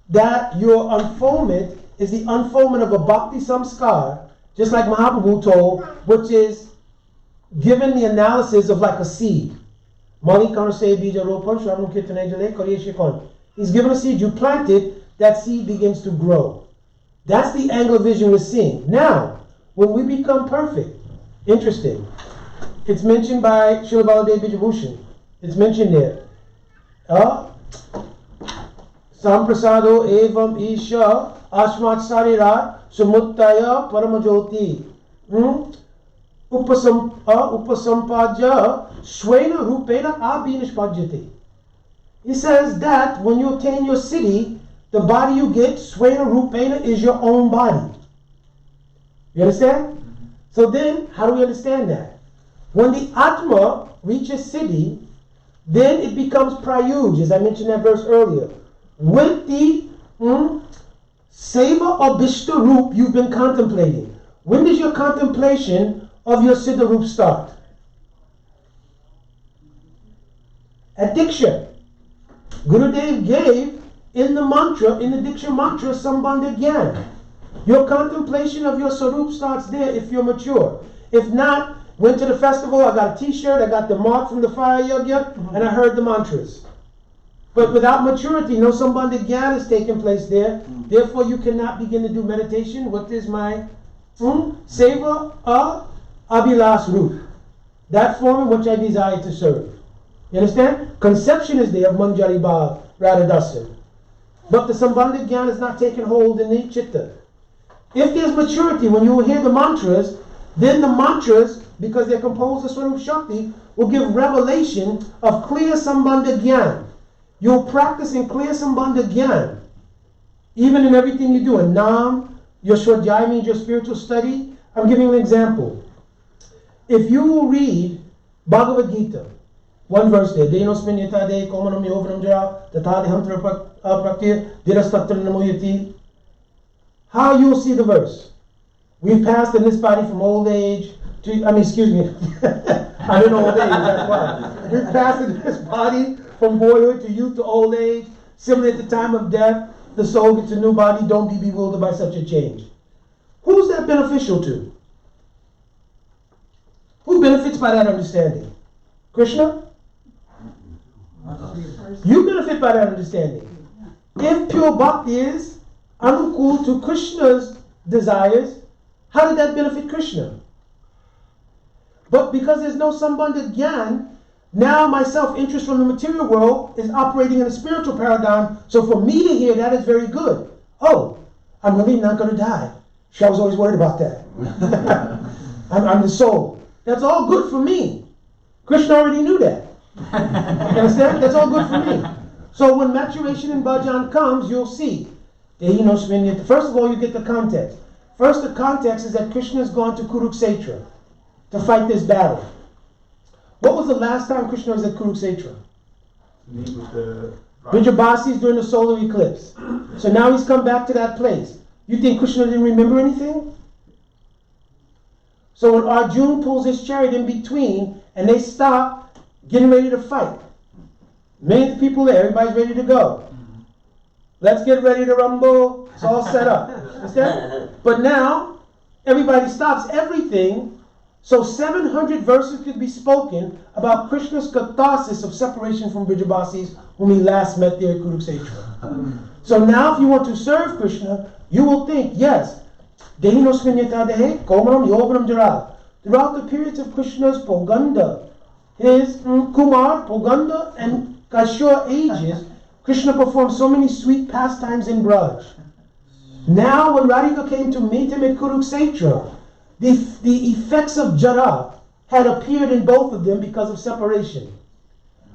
that your unfoldment is the unfoldment of a bhakti samskar, just like Mahaprabhu told, which is given the analysis of like a seed. He's given a seed, you plant it, that seed begins to grow. That's the angle of vision we're seeing. Now, when we become perfect, interesting, it's mentioned by Srila Baladev Vijayabhushan. It's mentioned there. Samprasado evam isha ashmat sarira sumuttaya paramajoti upasampadya swena rupena abhinishpajyate. He says that when you attain your city, the body you get, swena rupena, is your own body. You understand? So then, how do we understand that? When the Atma reaches siddhi, then it becomes prayuj, as I mentioned that verse earlier. With the seva abhishta roop you've been contemplating. When does your contemplation of your siddha roop start? At Diksha. Gurudev gave in the mantra, in the Diksha mantra, Sambandha Gyan. Your contemplation of your sarup starts there if you're mature. If not, went to the festival, I got a t-shirt, I got the mark from the fire yajna, and I heard the mantras. But without maturity, no Sambandha Gyan is taking place there. Therefore, you cannot begin to do meditation. What is my seva abhilas root? That form in which I desire to serve. You understand? Conception is there of Manjari Bhav, Radhadasan. But the Sambandha Gyan is not taking hold in the chitta. If there's maturity, when you hear the mantras, then the mantras, because they're composed of Swarup Shakti, will give revelation of clear Sambandha Gyan. You'll practice in clear Sambandha Gyan. Even in everything you do. In Nam, your Shwadhyaya means your spiritual study. I'm giving you an example. If you will read Bhagavad Gita, one verse there, how you'll see the verse. We've passed in this body from old age to, I'm in old age, that's why. We've passed in this body from boyhood to youth to old age. Similarly, at the time of death, the soul gets a new body. Don't be bewildered by such a change. Who's that beneficial to? Who benefits by that understanding? Krishna? You benefit by that understanding. If pure bhakti is anukul to Krishna's desires, how did that benefit Krishna? But because there's no Sambandha Gyan, now my self-interest from the material world is operating in a spiritual paradigm. So for me to hear that is very good. Oh, I'm really not going to die. I was always worried about that. I'm the soul. That's all good for me. Krishna already knew that. You understand? That's all good for me. So when maturation in bhajan comes, you'll see. First of all, you get the context. First, the context is that Krishna has gone to Kurukshetra to fight this battle. What was the last time Krishna was at Kurukshetra? Meet with the Vijayabhasis during the solar eclipse. So now he's come back to that place. You think Krishna didn't remember anything? So when Arjuna pulls his chariot in between and they stop getting ready to fight, millions of people there, everybody's ready to go. Let's get ready to rumble. It's all set up. Understand? But now everybody stops everything So 700 verses could be spoken about Krishna's catharsis of separation from Brijabasis whom he last met there at Kurukshetra. So now if you want to serve Krishna, you will think, yes, throughout the periods of Krishna's Poganda, his Kumar, Poganda, and Kashur ages, Krishna performed so many sweet pastimes in Braj. Now when Radhika came to meet him at Kurukshetra, the effects of Jara had appeared in both of them because of separation.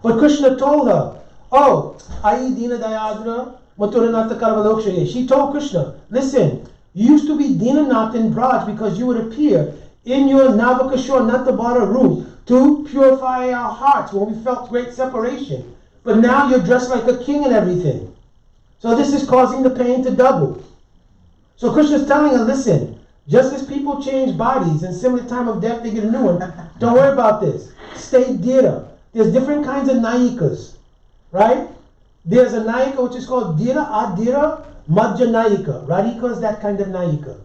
But Krishna told her, oh, Ai Dina Dayadra, Maturanatha Karvalokshaye. She told Krishna, listen, you used to be Dinanath in Braj because you would appear in your Navakashur Natabara room to purify our hearts when we felt great separation. But now you're dressed like a king and everything. So this is causing the pain to double. So Krishna's telling her, listen, just as people change bodies in similar time of death, they get a new one. Don't worry about this. Stay Dira. There's different kinds of Nayikas, right? There's a Nayika which is called Dira, Adira, Madhya Nayika. Radhika is that kind of Nayika.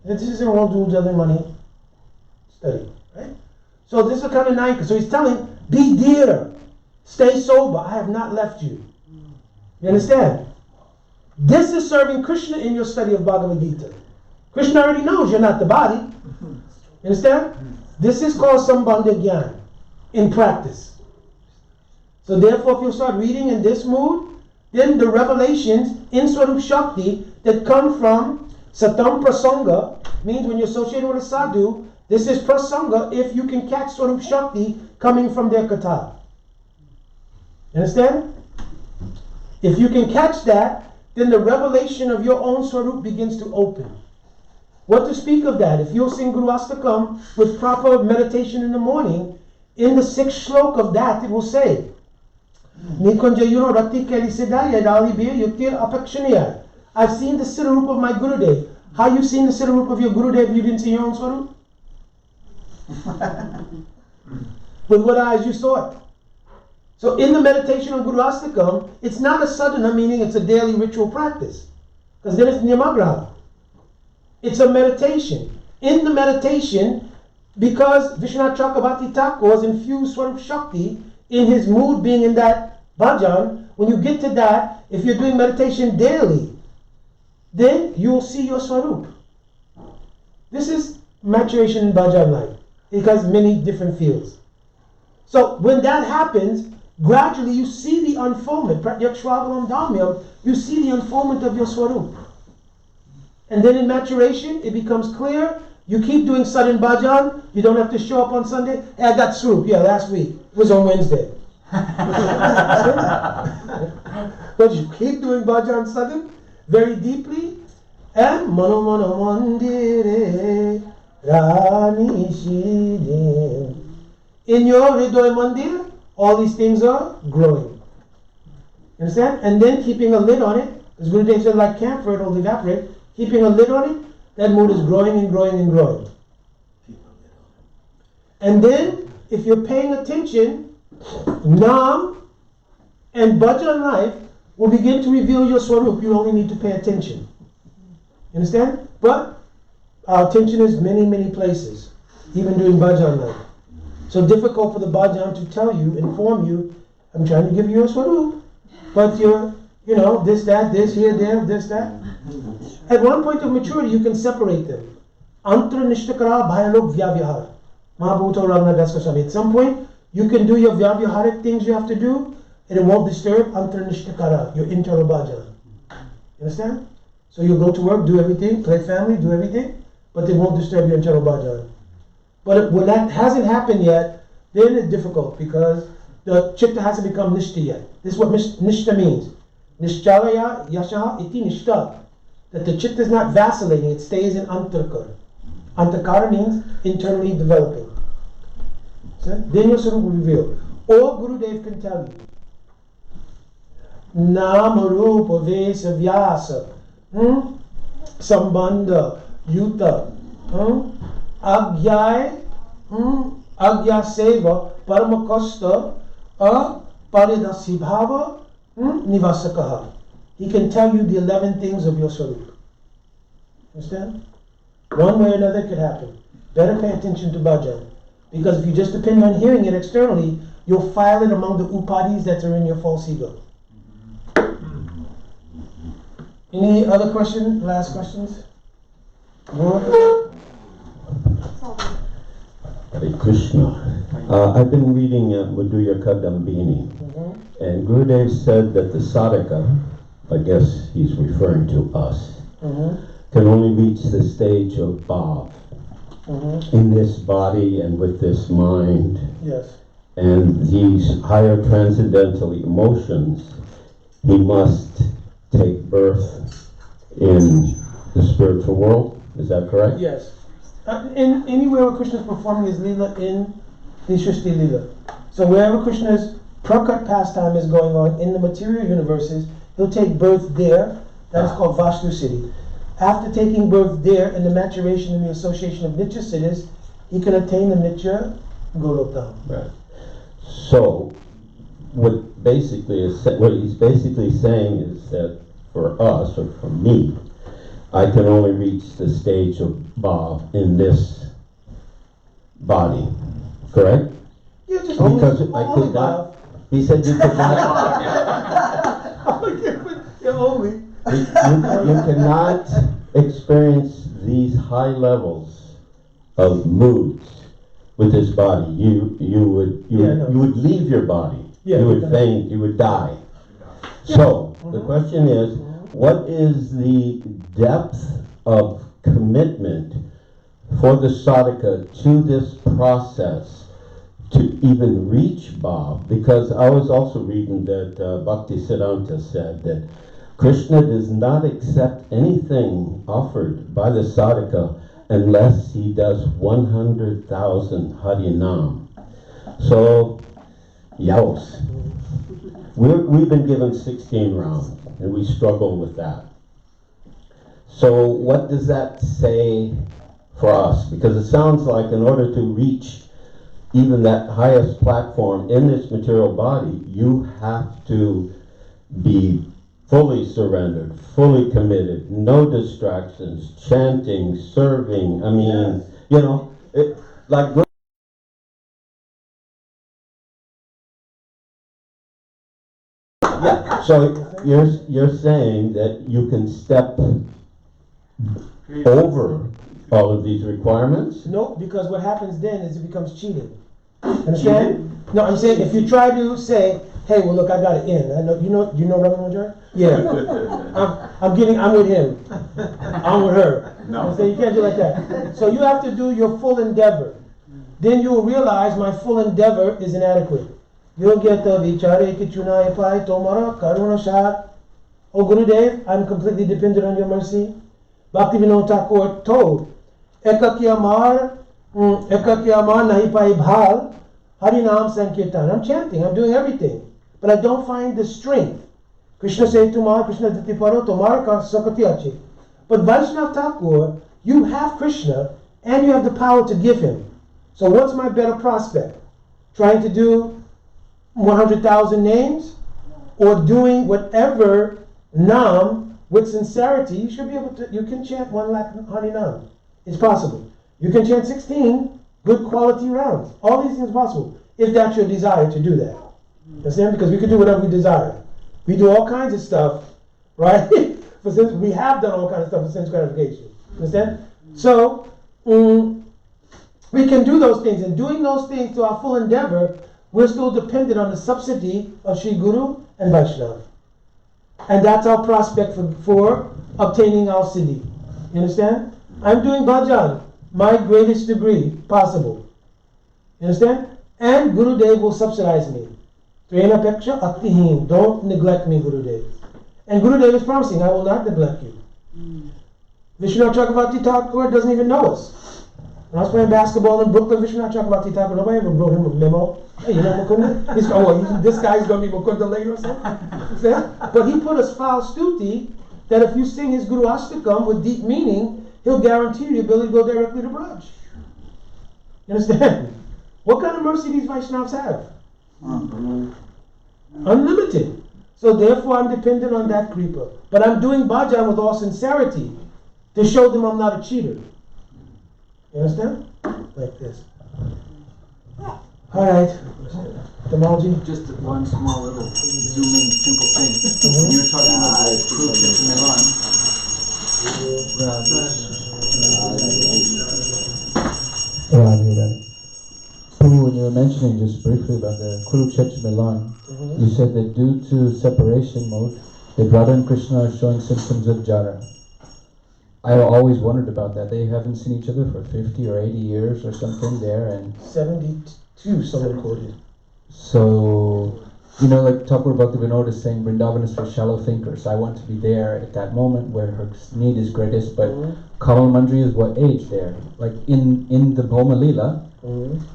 This is in World Rules Money study, right? So this is the kind of Nayika. So he's telling, be Dira. Stay sober. I have not left you. You understand? This is serving Krishna in your study of Bhagavad Gita. Krishna already knows you're not the body. You understand? This is called Sambandha Gyan in practice. So therefore, if you start reading in this mood, then the revelations in Swarup Shakti that come from Satam Prasanga, means when you're associated with a sadhu, this is Prasanga if you can catch Swarup Shakti coming from their Katha. You understand? If you can catch that, then the revelation of your own Swarup begins to open. What to speak of that? If you'll sing Guru Astakam with proper meditation in the morning, in the 6th shlok of that, it will say, I've seen the Siddharup of my Gurudev. How you seen the Siddharup of your Gurudev, you didn't see your own Swarup? With what eyes you saw it? So in the meditation on Guru Astakam, it's not a sadhana, meaning it's a daily ritual practice. Because then it's Nyamagraha. It's a meditation. In the meditation, because Vishwanath Chakravarti Thakur has infused Swarup Shakti in his mood being in that bhajan, when you get to that, if you're doing meditation daily, then you will see your Swarup. This is maturation in bhajan life. It has many different fields. So when that happens, gradually you see the unfoldment. Pratyakshvagalam Dhamyam, you see the unfoldment of your Swarup. And then in maturation, it becomes clear. You keep doing sudden bhajan. You don't have to show up on Sunday. Hey, I got Swarup. Yeah, last week. It was on Wednesday. But you keep doing bhajan sudden, very deeply. And Mano Mano Mandire Rani Shide. In your Hridoy Mandir, all these things are growing. Understand? And then keeping a lid on it, as Gurudev said, like camphor, it'll evaporate. Keeping a lid on it, that mood is growing and growing and growing. And then, if you're paying attention, Nam and bhajan life will begin to reveal your Swarup. You only need to pay attention. You understand? But our attention is many, many places, even during bhajan life. So difficult for the bhajan to tell you, inform you, I'm trying to give you a Swarup, but you're, this, that, this, here, there, this, that. At one point of maturity, you can separate them. Antra Nishtakara Bhayalok Vyavyahar. Mahabhuta Ragna Daskasami. At some point, you can do your Vyavyaharic things you have to do, and it won't disturb Antra Nishtakara, your internal bhajan. You understand? So you go to work, do everything, play family, do everything, but it won't disturb your internal bhajan. But when that hasn't happened yet, then it's difficult because the chitta hasn't become nishta yet. This is what nishta means. Nishchalaya yashaha iti nishta. That the chitta is not vacillating, it stays in antarkara. Antarkara means internally developing. So, then your Swarup will reveal. Or Gurudev can tell you. Nama Rupa Vesa Vyasa. Sambandha Yuta. Agyay. Agya Seva Paramakasta. Paridasibhava Nivasakaha. He can tell you the 11 things of your Swarup. Understand? One way or another it could happen. better pay attention to bhajan. Because if you just depend on hearing it externally, you'll file it among the upadis that are in your false ego. Any other question? Last questions? More? Hare Krishna. I've been reading Madhurya Kadambini, and Gurudev said that the sadhaka, I guess he's referring to us, can only reach the stage of bhav in this body and with this mind. Yes. And these higher transcendental emotions, he must take birth in the spiritual world. Is that correct? Yes. In anywhere where Krishna is performing his lila in the Shrishti lila. So wherever Krishna's prakat pastime is going on in the material universes, he'll take birth there. That is called Vastu Siddhi. After taking birth there in the maturation and the association of Nitya Siddhis, he can attain the Nitya Golokdham. Right. So what he's basically saying is that for us, or for me, I can only reach the stage of bhav in this body, correct? Yeah, just because only, I could not. He said you could not. Yeah, only. You cannot experience these high levels of moods with this body. You would leave your body. Yeah, you would faint. You would die. Yeah. So the question is, what is the depth of commitment for the sadhaka to this process to even reach bhav? Because I was also reading that Bhakti Siddhanta said that Krishna does not accept anything offered by the sadhaka unless he does 100,000 Harinam. So, yaos. We've been given 16 rounds, and we struggle with that. So what does that say for us? Because it sounds like in order to reach even that highest platform in this material body, you have to be fully surrendered, fully committed, no distractions, chanting, serving. I mean, like. Yeah, so you're saying that you can step over all of these requirements? No, because what happens then is it becomes cheating. Understand? No, I'm saying if you try to say, hey, well look, I got it in. I know you know Reverend Major? Yeah. I'm with him. I'm with her. No. So you can't do like that. So you have to do your full endeavor. Then you will realize my full endeavor is inadequate. You'll get the vichare kichunai pai tomara karuna shah. Oh Gurudev, I'm completely dependent on your mercy. Bhaktivinoda Thakur told, Ekaki amar nahi pai bhal, Harinam Sankirtan. I'm chanting, I'm doing everything, but I don't find the strength. Krishna said Tumar, Krishna diti paro, Tomar ka sakati achi. But Vaishnav Thakur, you have Krishna, and you have the power to give him. So what's my better prospect? Trying to do 100,000 names, or doing whatever nam with sincerity? You should be able to. You can chant 1 lakh Harinam. It's possible. You can chant 16 good quality rounds. All these things are possible if that's your desire to do that. Understand? Because we can do whatever we desire. We do all kinds of stuff, right? For sense, we have done all kinds of stuff for sense gratification. Understand? So we can do those things, and doing those things to our full endeavor, we're still dependent on the subsidy of Sri Guru and Vaishnava. And that's our prospect for obtaining our siddhi. You understand? I'm doing bhajan, my greatest degree possible. You understand? And Gurudev will subsidize me. Trena peksha aktihin. Don't neglect me, Gurudev. And Gurudev is promising, I will not neglect you. Vishwanath Chakravarti Thakur doesn't even know us. When I was playing basketball in Brooklyn, Vishwanath Chakravarti Thakur, nobody ever wrote him a memo. Hey, you know Mukunda? This guy's going to be Mukunda later or something. But he put a file stuti that if you sing his Guru Astakam with deep meaning, he'll guarantee you the ability to go directly to Braj. You understand? What kind of mercy these Vaishnavas have? Unlimited. So therefore I'm dependent on that creeper. But I'm doing bhajan with all sincerity to show them I'm not a cheater. You understand? like this. Alright, Tamalji. Just one small little zoom in simple thing. When you were talking about the crude ship in Milan. Prabhu, when you were mentioning just briefly about the Kurukshetra Milan, you said that due to separation mode, that Radha and Krishna are showing symptoms of Jara. I always wondered about that. They haven't seen each other for 50 or 80 years or something there, and 72, someone quoted. so, you know, like Thakur Bhaktivinoda is saying, Vrindavan is for shallow thinkers. I want to be there at that moment where her need is greatest, but Kamal Mandri is what age there? Like in the Bhoma Lila,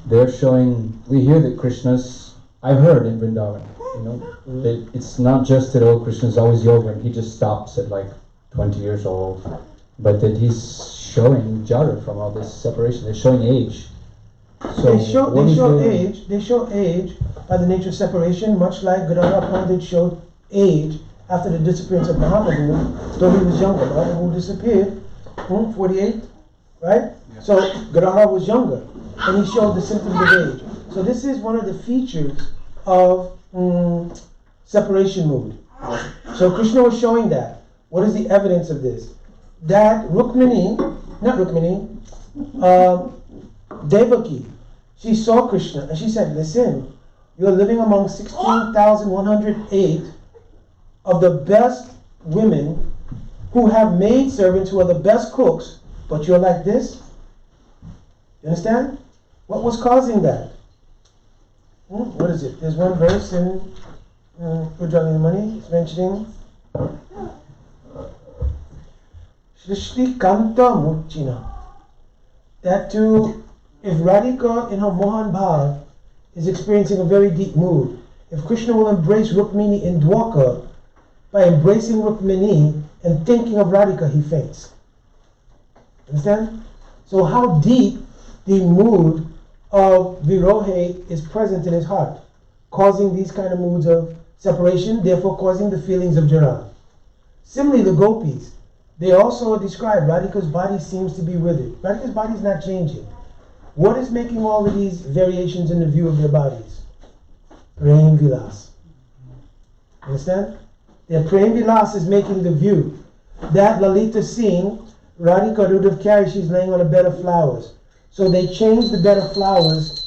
they're showing, we hear that Krishna's, I've heard in Vrindavan, you know, that it's not just that, oh, Krishna's always yoga and he just stops at like 20 years old, but that he's showing Jara from all this separation. They're showing age. So They show age by the nature of separation, much like Gadadhar Pandit showed age after the disappearance of Mahaprabhu, though he was younger. Mahaprabhu disappeared, 48, right? Yeah. So Gadadhar was younger, and he showed the symptoms of age. So this is one of the features of separation mood. So Krishna was showing that. What is the evidence of this? That Devaki, she saw Krishna and she said, listen, you're living among 16,108 of the best women who have maidservants who are the best cooks, but you're like this? You understand? What was causing that? What is it? There's one verse in Ujjwala Mani, it's mentioning Shrishti Kanta Murchina. That too, if Radhika in her Mohan Bhav is experiencing a very deep mood, if Krishna will embrace Rukmini in Dwarka, by embracing Rukmini and thinking of Radhika, he faints. Understand? So how deep the mood of Virohe is present in his heart, causing these kind of moods of separation, therefore causing the feelings of Jara. Similarly, the gopis, they also describe Radhika's body seems to be withered. Radhika's body is not changing. What is making all of these variations in the view of their bodies? Prem Vilas. Understand? Their Prem Vilas is making the view. That Lalita seeing Radhika Rudav carry, she's laying on a bed of flowers. So they change the bed of flowers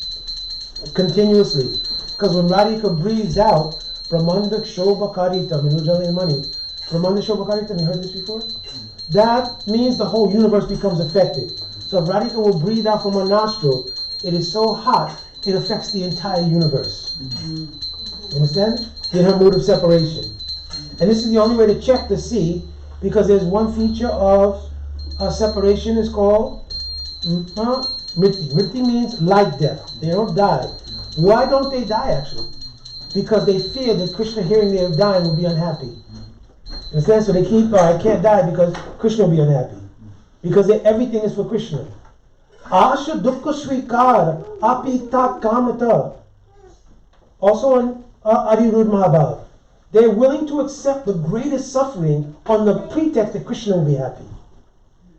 continuously. Because when Radhika breathes out, Pramanda Shobha Karita, Ujjwala Mani, Pramanda Shobha Karita, you heard this before? That means the whole universe becomes affected. So if Radhika will breathe out from her nostril, it is so hot, it affects the entire universe. You understand? In her mood of separation. And this is the only way to check to see, because there's one feature of separation is called Mriti. Mriti means like death. They don't die. Why don't they die actually? Because they fear that Krishna hearing they are dying will be unhappy. Understand? So they keep, I can't die because Krishna will be unhappy. Because everything is for Krishna. Asha dukkha swikar apita kamata. Also in Arirud Mahabhav. They're willing to accept the greatest suffering on the pretext that Krishna will be happy.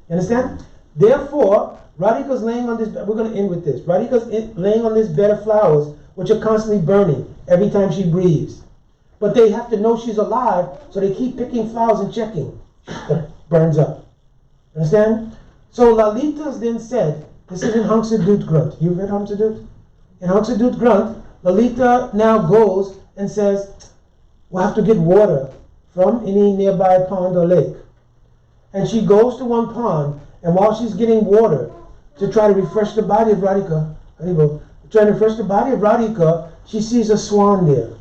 You understand? Therefore, Radhika's laying on this bed. We're going to end with this. Radhika's laying on this bed of flowers, which are constantly burning every time she breathes. But they have to know she's alive, so they keep picking flowers and checking. It burns up. Understand? So Lalita's then said, this is in Hamsadut Granth. You've read Hamsadut? In Hamsadut Granth, Lalita now goes and says, we'll have to get water from any nearby pond or lake. And she goes to one pond, and while she's getting water to try to refresh the body of Radhika, she sees a swan there.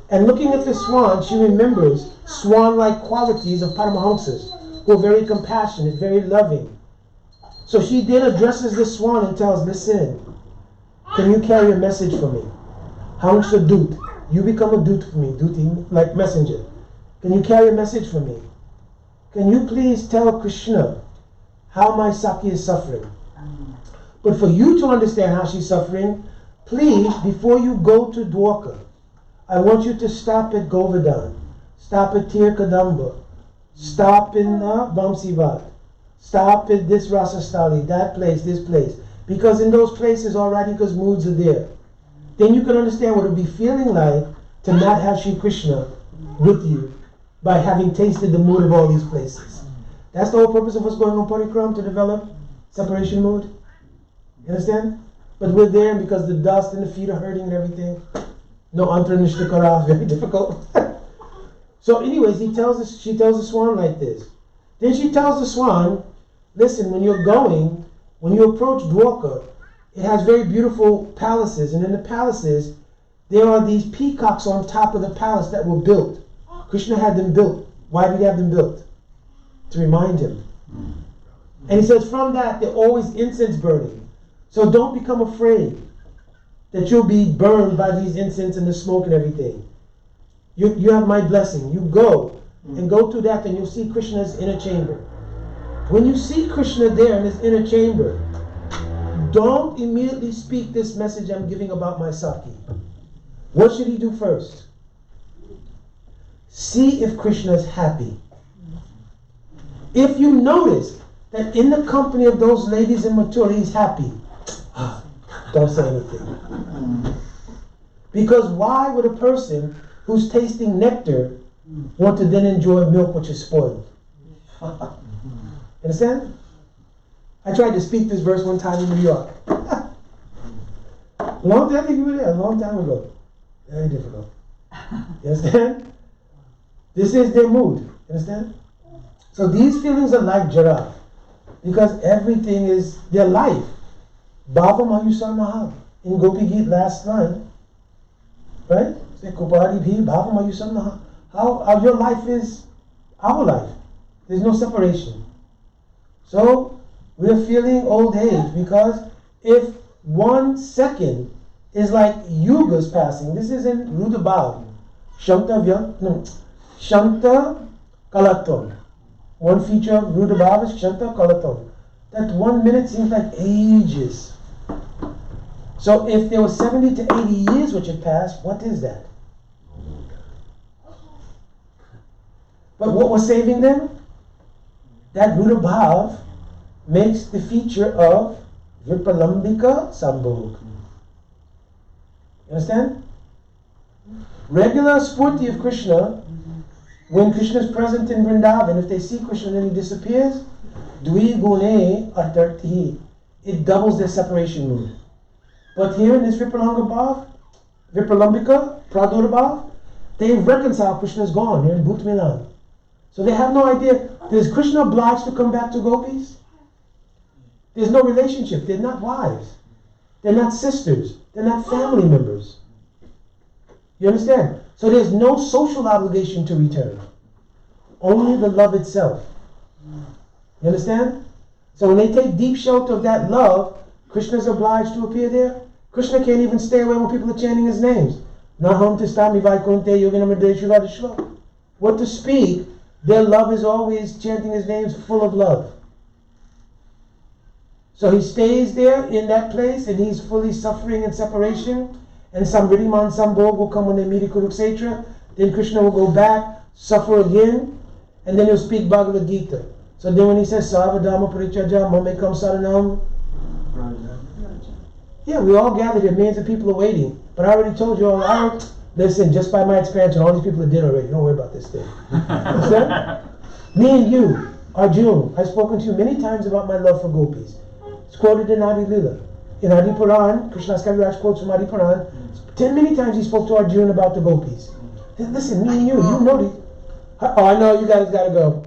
And looking at the swan, she remembers swan-like qualities of Paramahamsas, who are very compassionate, very loving. So she then addresses the swan and tells, listen, can you carry a message for me? Hamsa Dut. You become a Dut for me, Duti, like messenger. Can you carry a message for me? Can you please tell Krishna how my Saki is suffering? But for you to understand how she's suffering, please, before you go to Dwarka, I want you to stop at Govardhan, stop at Tir Kadamba, stop in Vamsivat, stop at this Rasastali, that place, this place. Because in those places, all Radhika's moods are there. Then you can understand what it would be feeling like to not have Shri Krishna with you by having tasted the mood of all these places. That's the whole purpose of us going on Parikram, to develop separation mood. You understand? But we're there because the dust and the feet are hurting and everything. No antra nishtakara, very difficult. So anyways, she tells the swan like this. Then she tells the swan, listen, when you approach Dwarka, it has very beautiful palaces, and in the palaces, there are these peacocks on top of the palace that were built. Krishna had them built. Why did he have them built? To remind him. And he says from that, they're always incense burning. So don't become afraid that you'll be burned by these incense and the smoke and everything. You have my blessing. You go and go through that, and you'll see Krishna's inner chamber. When you see Krishna there in his inner chamber, don't immediately speak this message I'm giving about my Saki. What should he do first? See if Krishna is happy. If you notice that in the company of those ladies in Mathura, he's happy, don't say anything. Because why would a person who's tasting nectar want to then enjoy milk which is spoiled? Understand? I tried to speak this verse one time in New York. Long time, I think you were there, a long time ago. Very difficult. You understand? This is their mood. You understand? So these feelings are like giraffe, because everything is their life. Bhava Mayusa Nahab. In Gopi Geet last line, right? Say Kupari Bhi Bhava Mayusa Nahab. How your life is our life. There's no separation. So we're feeling old age, because if 1 second is like yugas passing, this is in Rudabhav. Shanta Kalaton. One feature of Rudabhav is Shanta Kalaton. That 1 minute seems like ages. So if there was 70 to 80 years which had passed, what is that? But what was saving them? That Rudabhav makes the feature of Vipalambika Sambhog. You understand? Regular spurti of Krishna, when Krishna is present in Vrindavan, if they see Krishna and then he disappears, Dvi Gune Atarthi, it doubles their separation mood. But here in this Vipralambika, Pradurabhav, they reconcile Krishna is gone here in Bhut Milan. So they have no idea. Is Krishna obliged to come back to gopis? There's no relationship. They're not wives. They're not sisters. They're not family members. You understand? So there's no social obligation to return. Only the love itself. You understand? So when they take deep shelter of that love, Krishna is obliged to appear there. Krishna can't even stay away when people are chanting his names. Naham Tistami Vaikunte Yoginam. What to speak? Their love is always chanting his names full of love. So he stays there in that place, and he's fully suffering in separation. And some Riddhiman Sambhog will come when they meet at Kurukshetra. Then Krishna will go back, suffer again, and then he'll speak Bhagavad Gita. So then when he says Sarvadharma Parichaja Mamekam Saranam, yeah, we all gathered here, millions of people are waiting. But I already told you all, listen, just by my expansion, all these people are dead already. Don't worry about this thing. Me and you, Arjun, I've spoken to you many times about my love for gopis. It's quoted in Adi Lila. In Adi Puran, Krishnadas Kaviraj quotes from Adi Puran, many times he spoke to Arjun about the gopis. Listen, me and you know these. Oh, I know, you guys gotta go.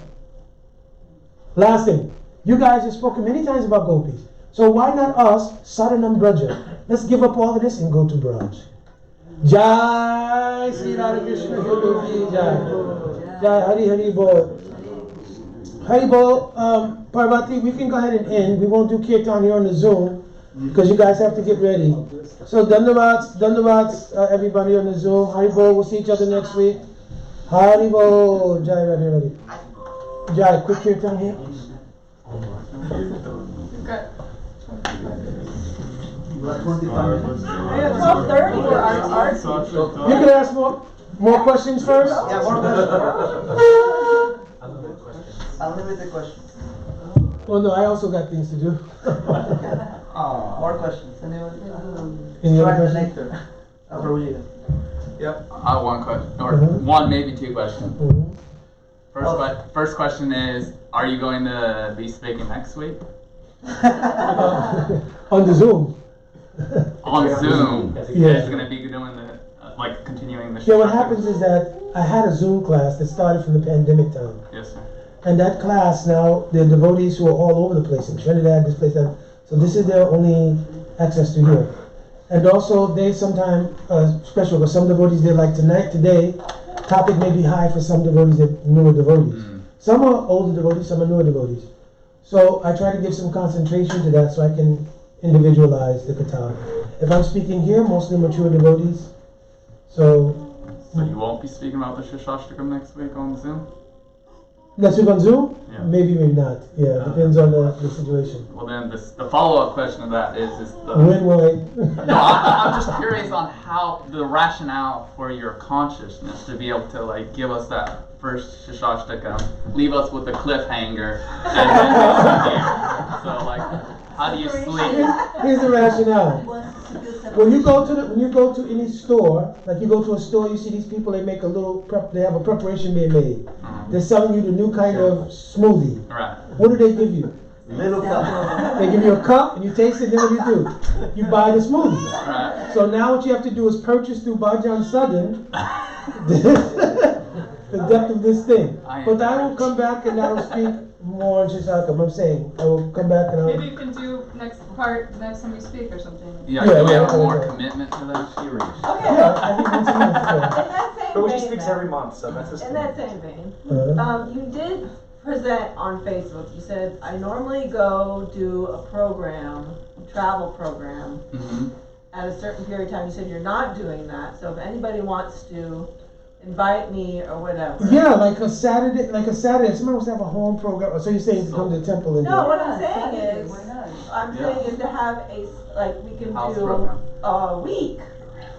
Last thing, you guys have spoken many times about gopis. So why not us, Saranam Braja? Let's give up all of this and go to Braj. Jai Sri Radha Krishna Ki Jai. Jai Hari Hari Bol. Hari Bol, Parvati, we can go ahead and end. We won't do kirtan here on the Zoom because you guys have to get ready. So Dandavats, everybody on the Zoom. Hari Bol, we'll see each other next week. Hari Bol. Jai Radha Hari. Jai, quick kirtan here. Okay. 12:30 for our You can ask more questions first? Yeah, more questions. Unlimited questions. Well, no, I also got things to do. Aww. More questions? Anyone? Any other Try the questions? nectar. Abrogation. Yep. I have one question, or Mhm. one, maybe two questions. Mhm. First question is, are you going to be speaking next week? On the Zoom. On Zoom? You Yeah. guys going to be doing the, like, continuing the Yeah, what Siksastakam? happens is that I had a Zoom class that started from the pandemic time. Yes, sir. And that class now, there are devotees who are all over the place, in Trinidad, this place, that. So this is their only access to here. And also, they sometimes special, because some devotees, they're like today, topic may be high for some devotees, that newer devotees. Some are older devotees, some are newer devotees. So I try to give some concentration to that so I can individualize the katha. If I'm speaking here, mostly mature devotees. So you won't be speaking about the Siksastakam next week on Zoom? next week on Zoom? Yeah. Maybe not. Yeah, depends on the situation. Well, then the follow-up question of that is the... When will I? No, I'm just curious on how the rationale for your consciousness to be able to like give us that first Siksastakam, leave us with a cliffhanger, and then so like, how do you sleep? Here's the rationale. When you go to any store, like you go to a store, you see these people. They make a little they have a preparation being made. They're selling you the new kind of smoothie. Right. What do they give you? Little cup. They give you a cup and you taste it. Then what do? You buy the smoothie. Right. So now what you have to do is purchase through Bhajan Southern the depth of this thing. But I will come back and I will speak more on Siksastakam. I'm saying I will come back and Maybe you can do next time you speak or something. Yeah, can we have more commitment to that series? Okay. Yeah, I think once a month. In that same But she vein, speaks then, every month, so that's just. in that same vein, Uh-huh. you did present on Facebook. You said, I normally go do a program, a travel program, at a certain period of time. You said you're not doing that. So if anybody wants to invite me or whatever. Yeah, like a Saturday. Somebody wants to have a home program. So you're saying to come to the temple and do No, it. what I'm saying is, I'm Yeah. saying is to have we can House do program. a week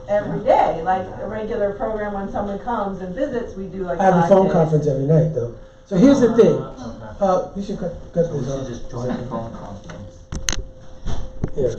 every day, like a regular program when someone comes and visits, we do like I have a 5 phone days. conference every night though. So here's the thing. You should cut this off. just join the phone conference. Yeah.